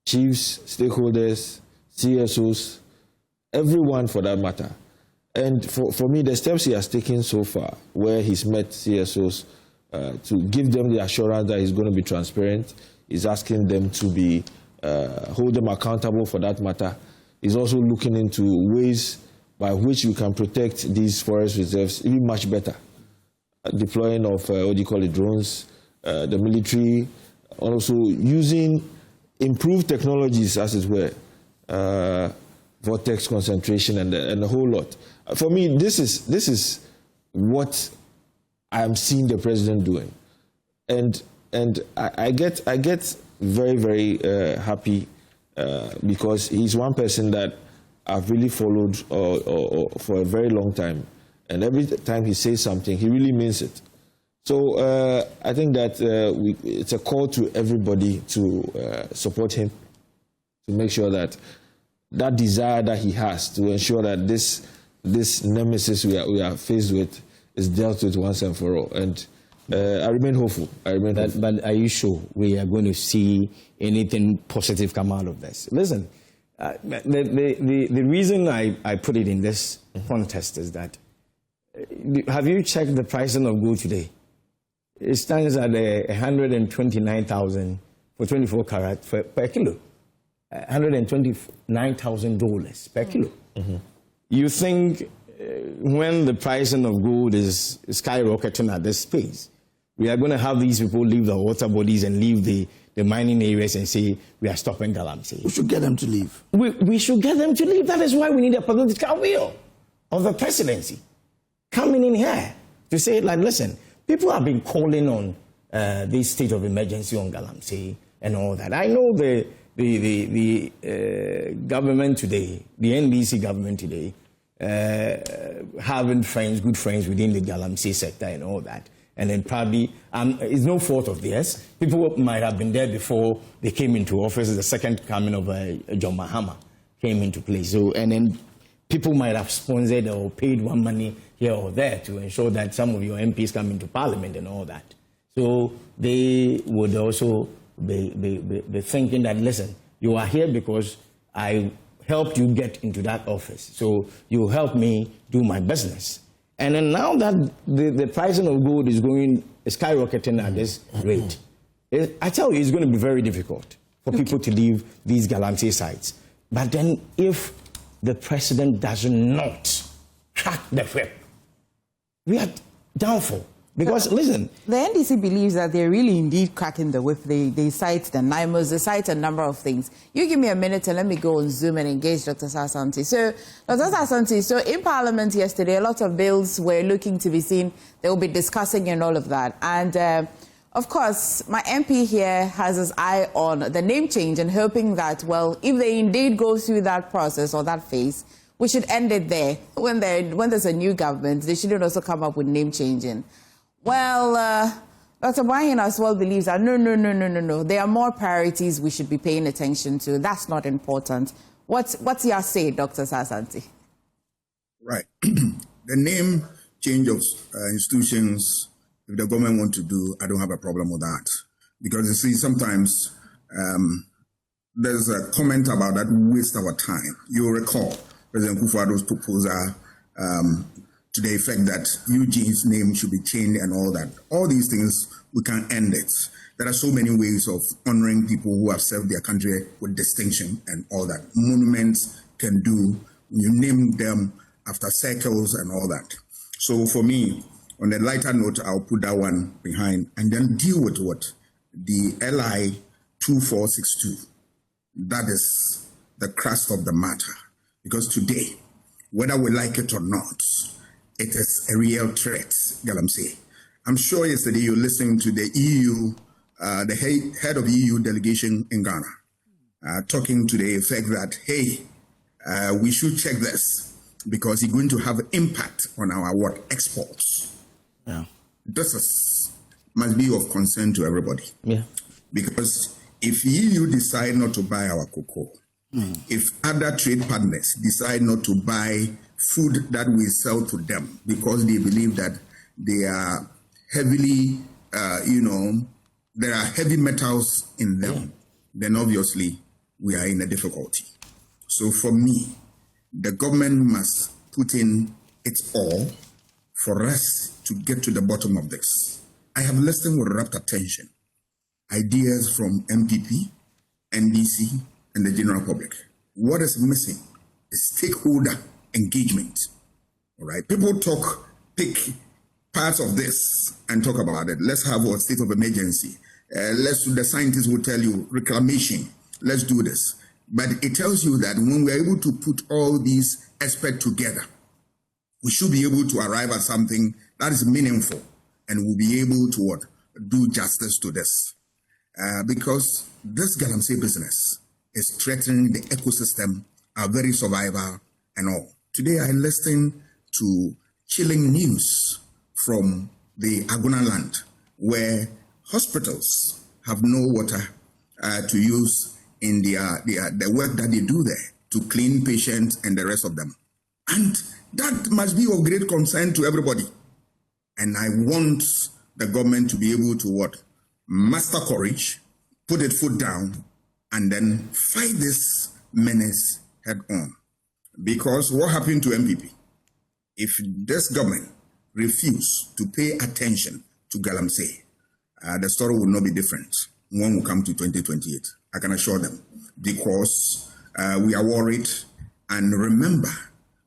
Chiefs, stakeholders, CSOs, everyone for that matter. And for me, the steps he has taken so far, where he's met CSOs to give them the assurance that he's going to be transparent, he's asking them to be hold them accountable for that matter. He's also looking into ways by which we can protect these forest reserves even much better. Deploying of, drones, the military, also using improved technologies, as it were, vortex concentration and a whole lot. For me, this is what I am seeing the president doing. And I get very, very happy because he's one person that I've really followed for a very long time. And every time he says something, he really means it. So I think that it's a call to everybody to support him, to make sure that that desire that he has to ensure that this nemesis we are faced with is dealt with once and for all. And I remain hopeful. But are you sure we are going to see anything positive come out of this? Listen, the reason I put it in this contest is that, have you checked the pricing of gold today? It stands at 129,000 for 24 carat per kilo. $129,000 per kilo. Mm-hmm. You think when the pricing of gold is skyrocketing at this pace, we are going to have these people leave the water bodies and leave the mining areas and say, we are stopping Galamsey? We should get them to leave. We should get them to leave. That is why we need a political will of the presidency coming in here to say, like, listen, people have been calling on this state of emergency on Galamsey and all that. I know the government today, the NDC government today, having good friends within the Galamsey sector and all that. And then probably, it's no fault of theirs. People might have been there before they came into office. The second coming of John Mahama came into place. So, and then people might have sponsored or paid one money here or there to ensure that some of your MPs come into parliament and all that. So they would also be thinking that, listen, you are here because I helped you get into that office. So you help me do my business. And then now that the pricing of gold is skyrocketing at this rate, I tell you, it's going to be very difficult for people to leave these Galamsey sites. But then if the president does not crack the whip, we are down for. Because, listen, the NDC believes that they're really indeed cracking the whip. They cite the NIMOs, they cite a number of things. You give me a minute and let me go on Zoom and engage Dr. Asah Asante. So, Dr. Asah Asante, so in Parliament yesterday, a lot of bills were looking to be seen. They will be discussing and all of that. And, of course, my MP here has his eye on the name change and hoping that, well, if they indeed go through that process or that phase, we should end it there. When there's a new government, they shouldn't also come up with name changing. Well, Dr. Markin as well believes that no. There are more priorities we should be paying attention to. That's not important. What's your say, Dr. Asah Asante? Right. The name change of institutions, if the government want to do, I don't have a problem with that. Because you see, sometimes there's a comment about that we waste our time. You'll recall President Akufo-Addo's proposal to the effect that Eugene's name should be changed and all that. All these things, we can end it. There are so many ways of honoring people who have served their country with distinction and all that. Monuments can do, you name them after circles and all that. So for me, on a lighter note, I'll put that one behind and then deal with what? The LI 2462. That is the crux of the matter. Because today, whether we like it or not, it is a real threat, Galamsey. I'm sure yesterday you listened to the EU, the head of EU delegation in Ghana, talking to the effect that, hey, we should check this because it's going to have impact on our exports. Yeah. This must be of concern to everybody. Yeah. Because if EU decide not to buy our cocoa, if other trade partners decide not to buy food that we sell to them because they believe that they are heavily, there are heavy metals in them, then obviously we are in a difficulty. So for me, the government must put in its all for us to get to the bottom of this. I have listened with rapt attention ideas from MPP, NDC, and the general public. What is missing is stakeholder engagement. All right, people pick parts of this and talk about it. Let's have a state of emergency. The scientists will tell you reclamation. Let's do this. But it tells you that when we're able to put all these experts together, we should be able to arrive at something that is meaningful and we'll be able to do justice to this. Because this Galamsey business is threatening the ecosystem, our very survival and all. Today I listened to chilling news from the Aguna land where hospitals have no water to use in the work that they do there to clean patients and the rest of them. And that must be of great concern to everybody. And I want the government to be able to muster courage, put its foot down, and then fight this menace head on. Because what happened to MPP? If this government refuse to pay attention to Galamsey, the story will not be different. One will come to 2028. I can assure them. Because we are worried. And remember,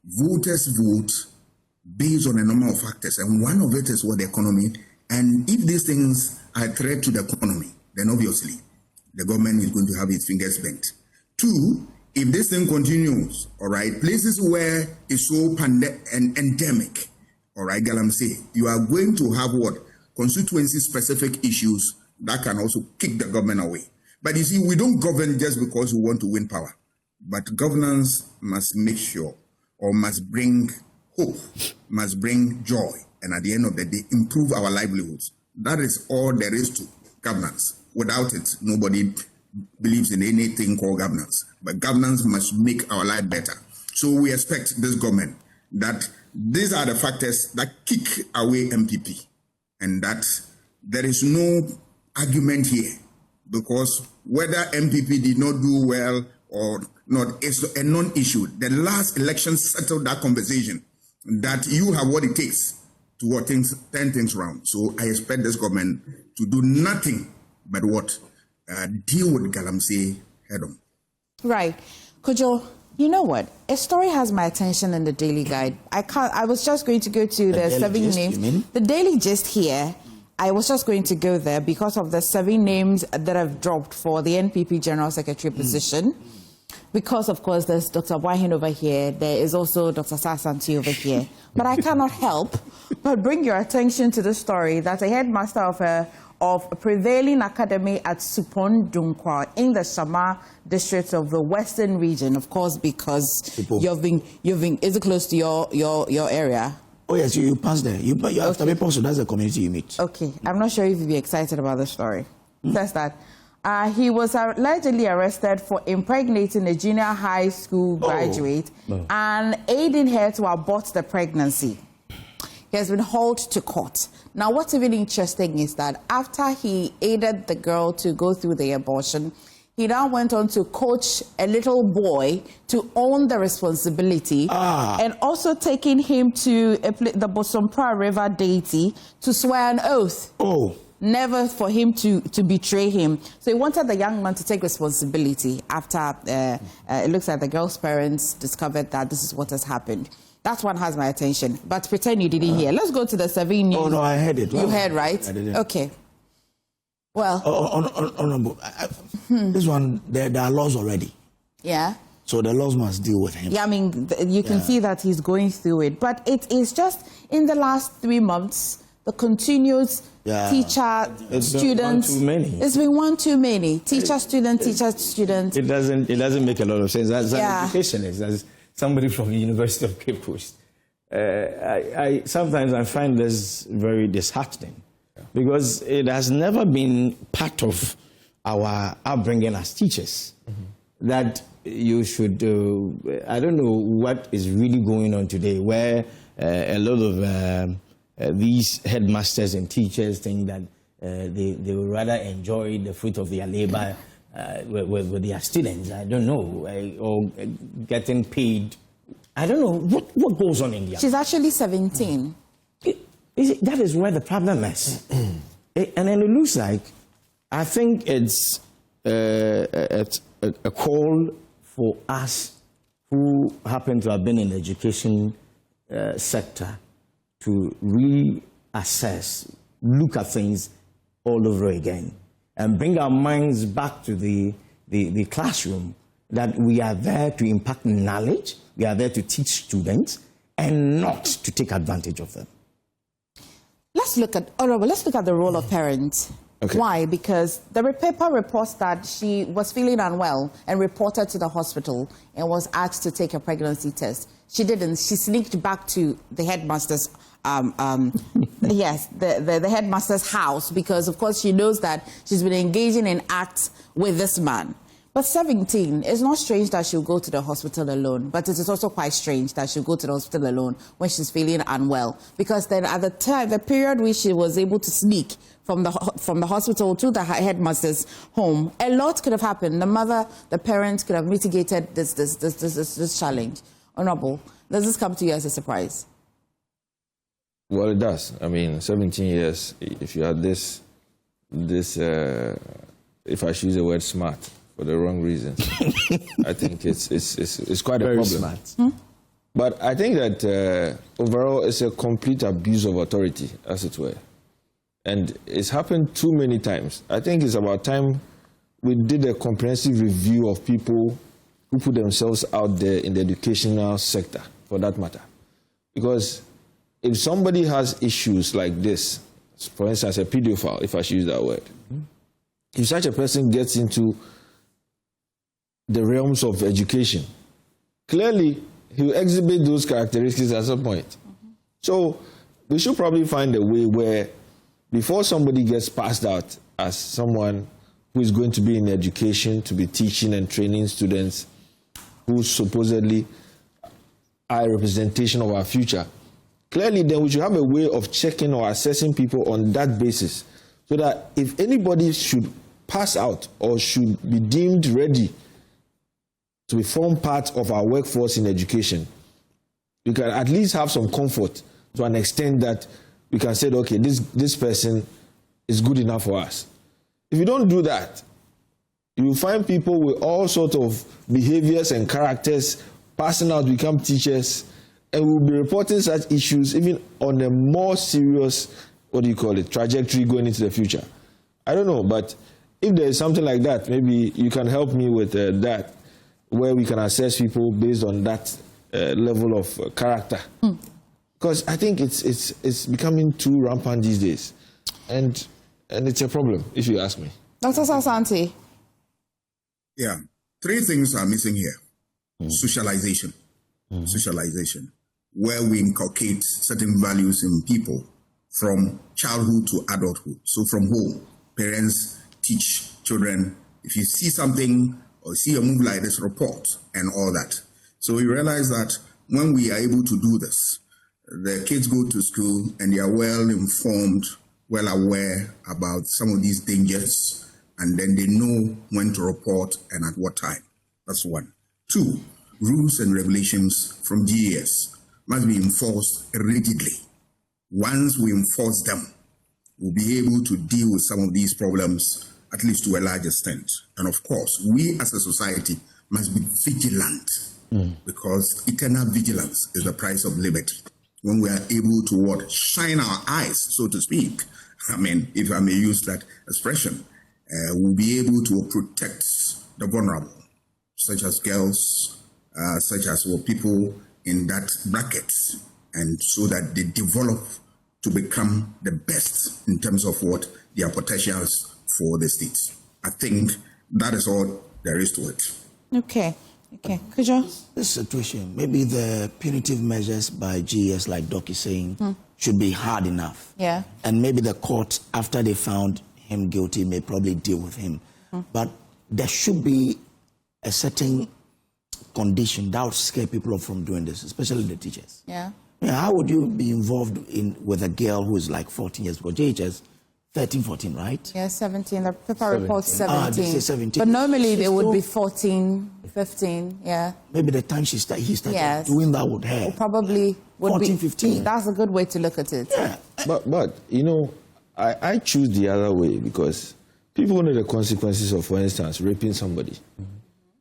voters vote based on a number of factors. And one of it is the economy. And if these things are a threat to the economy, then obviously the government is going to have its fingers bent. Two, if this thing continues, all right, places where it's so endemic, all right, Galamsey, you are going to have constituency-specific issues that can also kick the government away. But you see, we don't govern just because we want to win power. But governance must make sure, or must bring hope, must bring joy, and at the end of the day, improve our livelihoods. That is all there is to governance. Without it, nobody believes in anything called governance. But governance must make our life better. So we expect this government that these are the factors that kick away MPP, and that there is no argument here, because whether MPP did not do well or not is a non-issue. The last election settled that conversation, that you have what it takes to turn things around. So I expect this government to do nothing but deal with Galamsey head on. Right. Kojo, you know what? A story has my attention in the Daily Guide. I was just going to go to the 7 names. The Daily Gist here. I was just going to go there because of the 7 names that have dropped for the NPP General Secretary position. Because, of course, there's Dr. Boahin over here. There is also Dr. Asah Asante over here. But I cannot help but bring your attention to the story that a headmaster of a prevailing academy at Supon Dunkwa in the Shama district of the Western region, of course, because you've been, is it close to your area? Oh, yes, you pass there. You have to be posted. That's the community you meet. Okay. I'm not sure if you'll be excited about the story. Says that. He was allegedly arrested for impregnating a junior high school graduate and aiding her to abort the pregnancy. He has been hauled to court. Now, what's even interesting is that after he aided the girl to go through the abortion, he now went on to coach a little boy to own the responsibility and also taking him to the Bosompra River deity to swear an oath. Never for him to betray him. So he wanted the young man to take responsibility after it looks like the girl's parents discovered that this is what has happened. That one has my attention. But pretend you didn't hear. Let's go to the 7 news. Oh, no, I heard it. You heard, right? I didn't. Okay. Well. Honorable, this one, there are laws already. Yeah. So the laws must deal with him. Yeah, I mean, you can see that he's going through it. But it is just in the last 3 months, the continuous teacher, students. Too many. It's been one too many. Teacher, student, teacher, student. It doesn't make a lot of sense. As an educationist, as somebody from the University of Cape Coast, sometimes I find this very disheartening because it has never been part of our upbringing as teachers that you should, I don't know what is really going on today, where a lot of these headmasters and teachers think that they would rather enjoy the fruit of their labor with their students. I don't know, or getting paid. I don't know what goes on in there. She's actually 17. That is where the problem is. And then it looks like, I think it's a call for us who happen to have been in the education sector to reassess, look at things all over again, and bring our minds back to the classroom, that we are there to impact knowledge, we are there to teach students, and not to take advantage of them. Let's look at the role of parents. Okay. Why? Because the paper reports that she was feeling unwell and reported to the hospital and was asked to take a pregnancy test. She didn't. She sneaked back to the headmaster's the headmaster's house, because of course she knows that she's been engaging in acts with this man. But 17, it's not strange that she'll go to the hospital alone, but it is also quite strange that she'll go to the hospital alone when she's feeling unwell, because then at the time, the period which she was able to sneak from the hospital to the headmaster's home, a lot could have happened. The mother, the parents could have mitigated this challenge. Honorable, does this come to you as a surprise? Well, it does. I mean, 17 years, if you had this if I should use the word smart for the wrong reasons, I think it's quite a problem. Smart. But I think that overall it's a complete abuse of authority, as it were. And it's happened too many times. I think it's about time we did a comprehensive review of people who put themselves out there in the educational sector, for that matter. Because if somebody has issues like this, for instance, a pedophile, if I should use that word, if such a person gets into the realms of education, clearly he will exhibit those characteristics at some point. So we should probably find a way where, before somebody gets passed out as someone who is going to be in education, to be teaching and training students who supposedly are a representation of our future, clearly then we should have a way of checking or assessing people on that basis, so that if anybody should pass out or should be deemed ready to form part of our workforce in education, we can at least have some comfort to an extent that we can say, okay, this person is good enough for us. If you don't do that, you will find people with all sorts of behaviors and characters passing out to become teachers, and we'll be reporting such issues even on a more serious, trajectory going into the future. I don't know, but if there is something like that, maybe you can help me with that, where we can assess people based on that level of character. Because I think it's becoming too rampant these days, and it's a problem, if you ask me. Dr. Asah Asante. Yeah, 3 things are missing here. Socialization. Socialization, where we inculcate certain values in people from childhood to adulthood. So from home, parents teach children, if you see something or see a move like this, report and all that. So we realize that when we are able to do this, the kids go to school and they are well informed, well aware about some of these dangers, and then they know when to report and at what time. That's 1. 2, rules and regulations from GES must be enforced rigidly. Once we enforce them, we'll be able to deal with some of these problems, at least to a large extent. And of course, we as a society must be vigilant, because eternal vigilance is the price of liberty. When we are able to shine our eyes, so to speak, I mean, if I may use that expression, we'll be able to protect the vulnerable. such as girls, such as people in that bracket, and so that they develop to become the best in terms of what their potentials for the state. I think that is all there is to it. Okay. Kujo? This situation, maybe the punitive measures by GS, like Doc is saying, should be hard enough. Yeah. And maybe the court, after they found him guilty, may probably deal with him. But there should be a certain condition that would scare people off from doing this, especially the teachers. Yeah. How would you be involved with a girl who is like 14 years, because JHS 13, 14, right? Yeah, 17. The paper reports 17. They say 17. But normally they would be 14, 15, yeah. Maybe the time he started doing that with her. Probably would 14, be 15. That's a good way to look at it. Yeah. But you know, I choose the other way because people know the consequences of, for instance, raping somebody.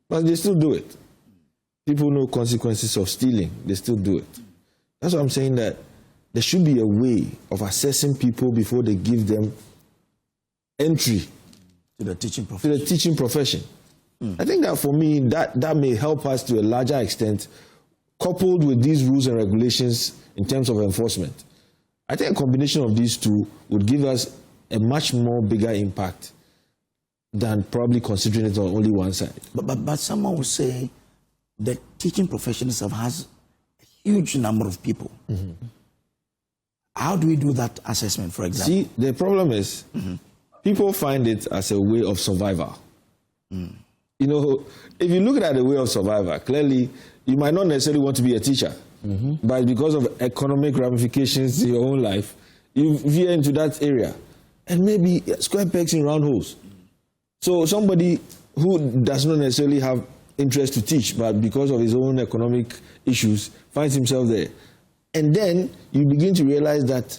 But they still do it. People know consequences of stealing. They still do it. That's why I'm saying that there should be a way of assessing people before they give them entry to the teaching profession. I think that for me, that may help us to a larger extent, coupled with these rules and regulations in terms of enforcement. I think a combination of these two would give us a much more bigger impact than probably considering it on only one side. But someone would say the teaching profession itself has a huge number of people. How do we do that assessment, for example? See, the problem is people find it as a way of survival. You know, if you look at the way of survival, clearly you might not necessarily want to be a teacher, but because of economic ramifications in your own life, you veer into that area. And maybe square pegs in round holes. So somebody who does not necessarily have interest to teach, but because of his own economic issues, finds himself there. And then you begin to realize that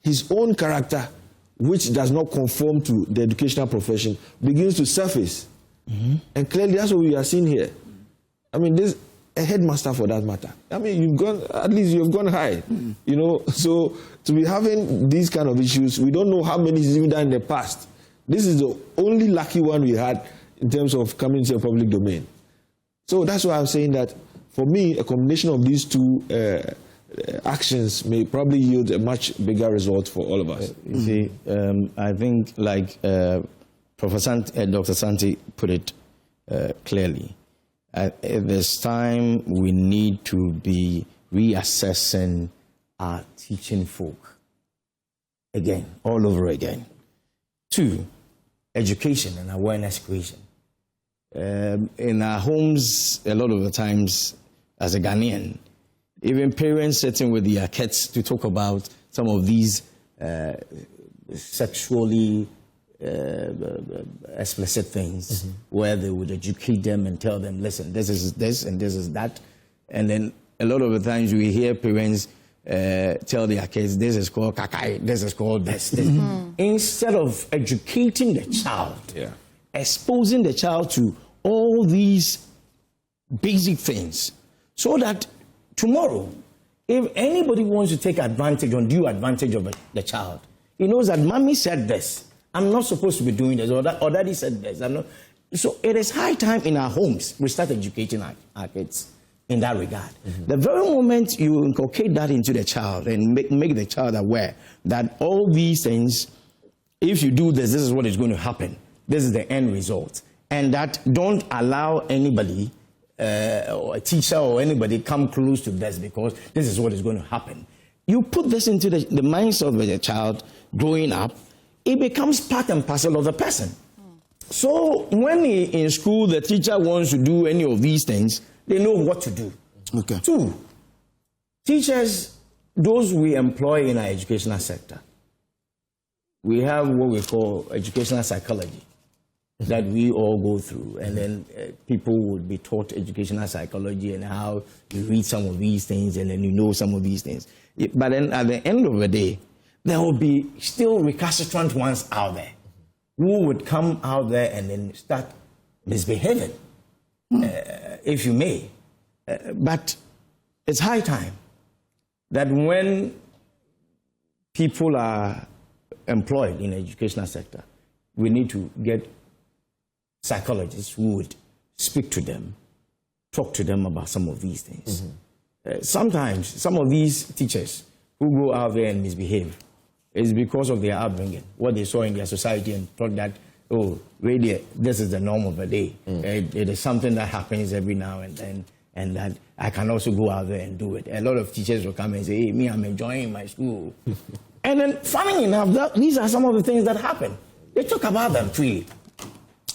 his own character, which does not conform to the educational profession, begins to surface. And clearly that's what we are seeing here. I mean, this a headmaster for that matter. I mean, you've gone high, you know. So to be having these kind of issues, we don't know how many he's even done in the past. This is the only lucky one we had in terms of coming to a public domain. So that's why I'm saying that for me, a combination of these two actions may probably yield a much bigger result for all of us. You see, I think like Professor Dr. Asante put it clearly, at this time we need to be reassessing our teaching folk again, all over again. 2, education and awareness creation. In our homes, a lot of the times, as a Ghanaian, even parents sitting with their kids to talk about some of these sexually explicit things, where they would educate them and tell them, listen, this is this and this is that. And then a lot of the times we hear parents tell their kids, this is called kakai, this is called this. Instead of educating the child, exposing the child to all these basic things, so that tomorrow, if anybody wants to take advantage, undue advantage of the child, he knows that mommy said this, I'm not supposed to be doing this, or daddy said this. I'm not. So it is high time in our homes we start educating our kids in that regard. The very moment you inculcate that into the child and make the child aware that all these things, if you do this, this is what is going to happen. This is the end result. And that don't allow anybody, or a teacher or anybody, come close to this, because this is what is going to happen. You put this into the minds of the child growing up, it becomes part and parcel of the person. So when in school the teacher wants to do any of these things, they know what to do. 2, teachers, those we employ in our educational sector, we have what we call educational psychology that we all go through, and then people would be taught educational psychology and how you read some of these things and then you know some of these things. But then at the end of the day, there will be still recalcitrant ones out there who would come out there and then start misbehaving, if you may. But it's high time that when people are employed in the educational sector, we need to get psychologists who would speak to them talk to them about some of these things. Sometimes some of these teachers who go out there and misbehave is because of their upbringing, what they saw in their society and thought that, oh, really, this is the norm of the day. It is something that happens every now and then, and that I can also go out there and do it. A lot of teachers will come and say, hey, me, I'm enjoying my school. And then, funny enough, these are some of the things that happen. They talk about them freely.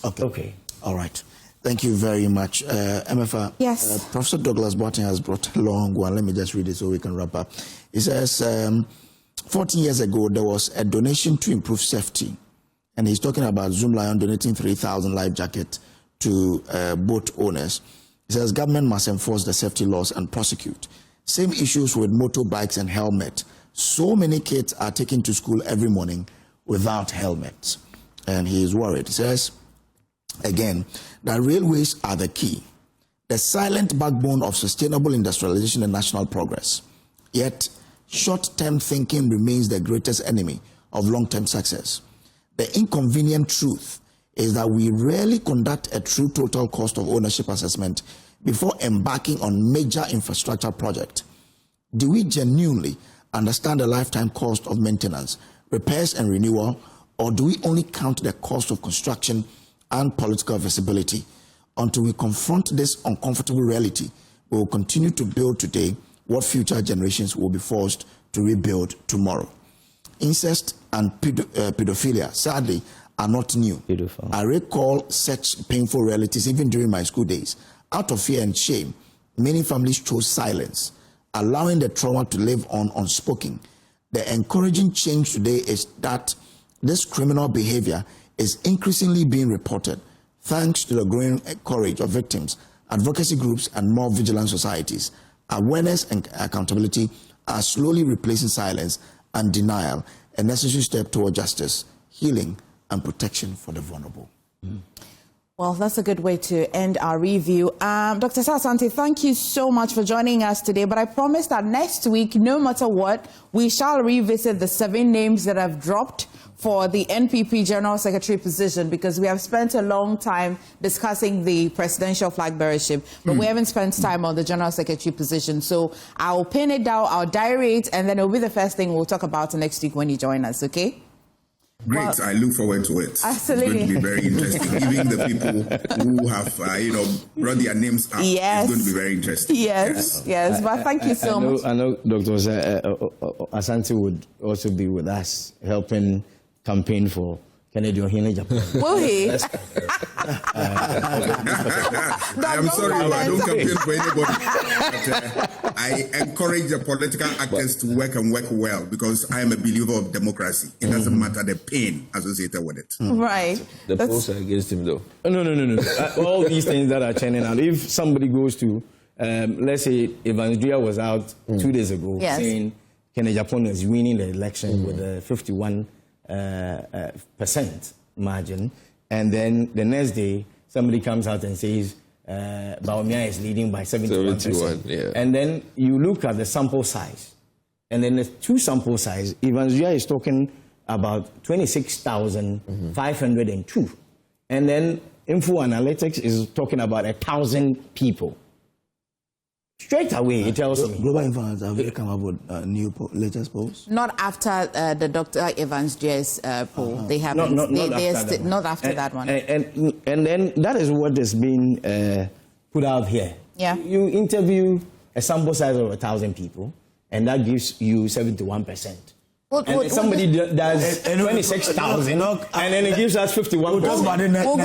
Okay. All right. Thank you very much. MFA, yes. Professor Douglas Boateng has brought a long one. Let me just read it so we can wrap up. He says, 14 years ago, there was a donation to improve safety. And he's talking about Zoom Lion donating 3,000 life jackets to boat owners. He says, government must enforce the safety laws and prosecute. Same issues with motorbikes and helmet. So many kids are taken to school every morning without helmets. And he is worried. He says, again, that railways are the key, the silent backbone of sustainable industrialization and national progress. Yet, short-term thinking remains the greatest enemy of long-term success. The inconvenient truth is that we rarely conduct a true total cost of ownership assessment before embarking on major infrastructure projects. Do we genuinely understand the lifetime cost of maintenance, repairs and renewal, or do we only count the cost of construction and political visibility? Until we confront this uncomfortable reality, we will continue to build today what future generations will be forced to rebuild tomorrow. Incest and pedophilia, sadly, are not new. Beautiful. I recall such painful realities even during my school days. Out of fear and shame, many families chose silence, allowing the trauma to live on unspoken. The encouraging change today is that this criminal behavior is increasingly being reported thanks to the growing courage of victims, advocacy groups, and more vigilant societies. Awareness and accountability are slowly replacing silence and denial, a necessary step toward justice, healing, and protection for the vulnerable. Well, that's a good way to end our review. Dr. Asah Asante, thank you so much for joining us today. But I promise that next week, no matter what, we shall revisit the 7 names that have dropped for the NPP General Secretary position, because we have spent a long time discussing the presidential flag bearership, but we haven't spent time on the General Secretary position. So I'll pin it down, I'll diary it, and then it'll be the first thing we'll talk about next week when you join us, okay? Great. Well, I look forward to it. Absolutely. It's going to be very interesting. Even the people who have, brought their names up, yes. It's going to be very interesting. Yes. But thank you so much. I know Dr. Asante would also be with us helping campaign for Kennedy Ohene Japan. Will he? I am sorry, but I don't campaign for anybody. But, I encourage the political actors to work and work well, because I am a believer of democracy. It doesn't matter the pain associated with it. Right. The polls are against him, though. No. All these things that are churning out. If somebody goes to, let's say, Evans was out 2 days ago saying Kennedy Japan is winning the election with a 51% margin, and then the next day somebody comes out and says Bawumia is leading by 71%. And then you look at the sample size, and then the 2 sample size, Evans is talking about 26,502, and then Info Analytics is talking about 1,000 people. Straight away, it tells me. Global Influence, have they come up with new latest polls? Not after the Dr. Evans J's poll. They haven't. Not after that one. And then that is what is being put out here. Yeah. You interview a sample size of 1,000 people, and that gives you 71%. And somebody does 26,000, and then it gives us 51%. We'll go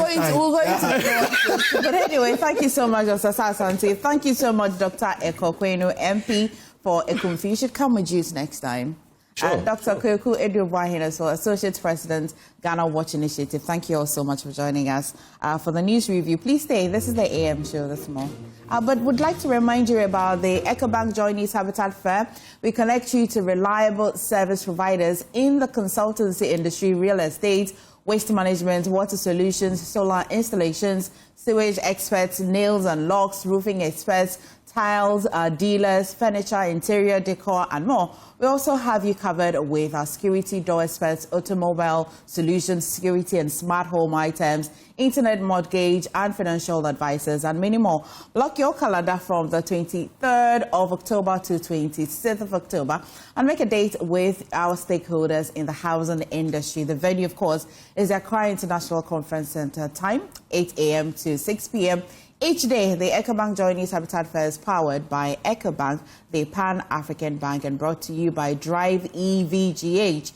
into but anyway, thank you so much, Dr. Asah Asante. Thank you so much, Dr. Akufo-Addo, MP for Ekumfi. You should come with Jews next time. Sure. Dr. Akufo-Addo as well, Associate President, Ghana Watch Initiative. Thank you all so much for joining us for the news review. Please stay. This is the AM show this morning. But would like to remind you about the EcoBank Joineys Habitat Fair. We connect you to reliable service providers in the consultancy industry, real estate, waste management, water solutions, solar installations, sewage experts, nails and locks, roofing experts, tiles, dealers, furniture, interior decor, and more. We also have you covered with our security door experts, automobile solutions, security and smart home items, internet mortgage, and financial advisors, and many more. Block your calendar from the 23rd of October to 26th of October and make a date with our stakeholders in the housing industry. The venue, of course, is the Accra International Conference Center. Time, 8 a.m. to 6 p.m. Each day, the EcoBank Joineys Habitat Fair is powered by EcoBank, the Pan-African Bank, and brought to you by Drive EVGH.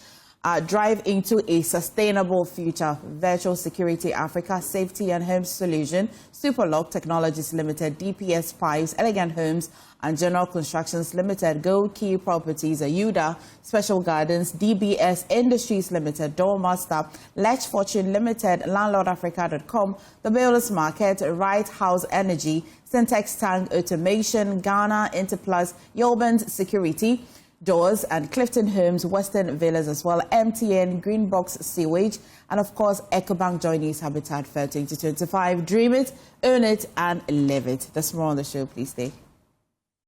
Drive into a sustainable future. Virtual Security Africa, Safety and Home Solution, Superlock Technologies Limited, DPS Pipes, Elegant Homes, and General Constructions Limited, Gold Key Properties, Ayuda, Special Gardens, DBS Industries Limited, Doormaster, Lech Fortune Limited, LandlordAfrica.com, The Builders Market, Right House Energy, Syntex Tank Automation, Ghana Interplus, Yobans Security, Doors, and Clifton Homes, Western Villas as well, MTN, Greenbox Sewage, and of course, EcoBank Joineys Habitat Fair 2025. Dream it, own it, and live it. There's more on the show. Please stay.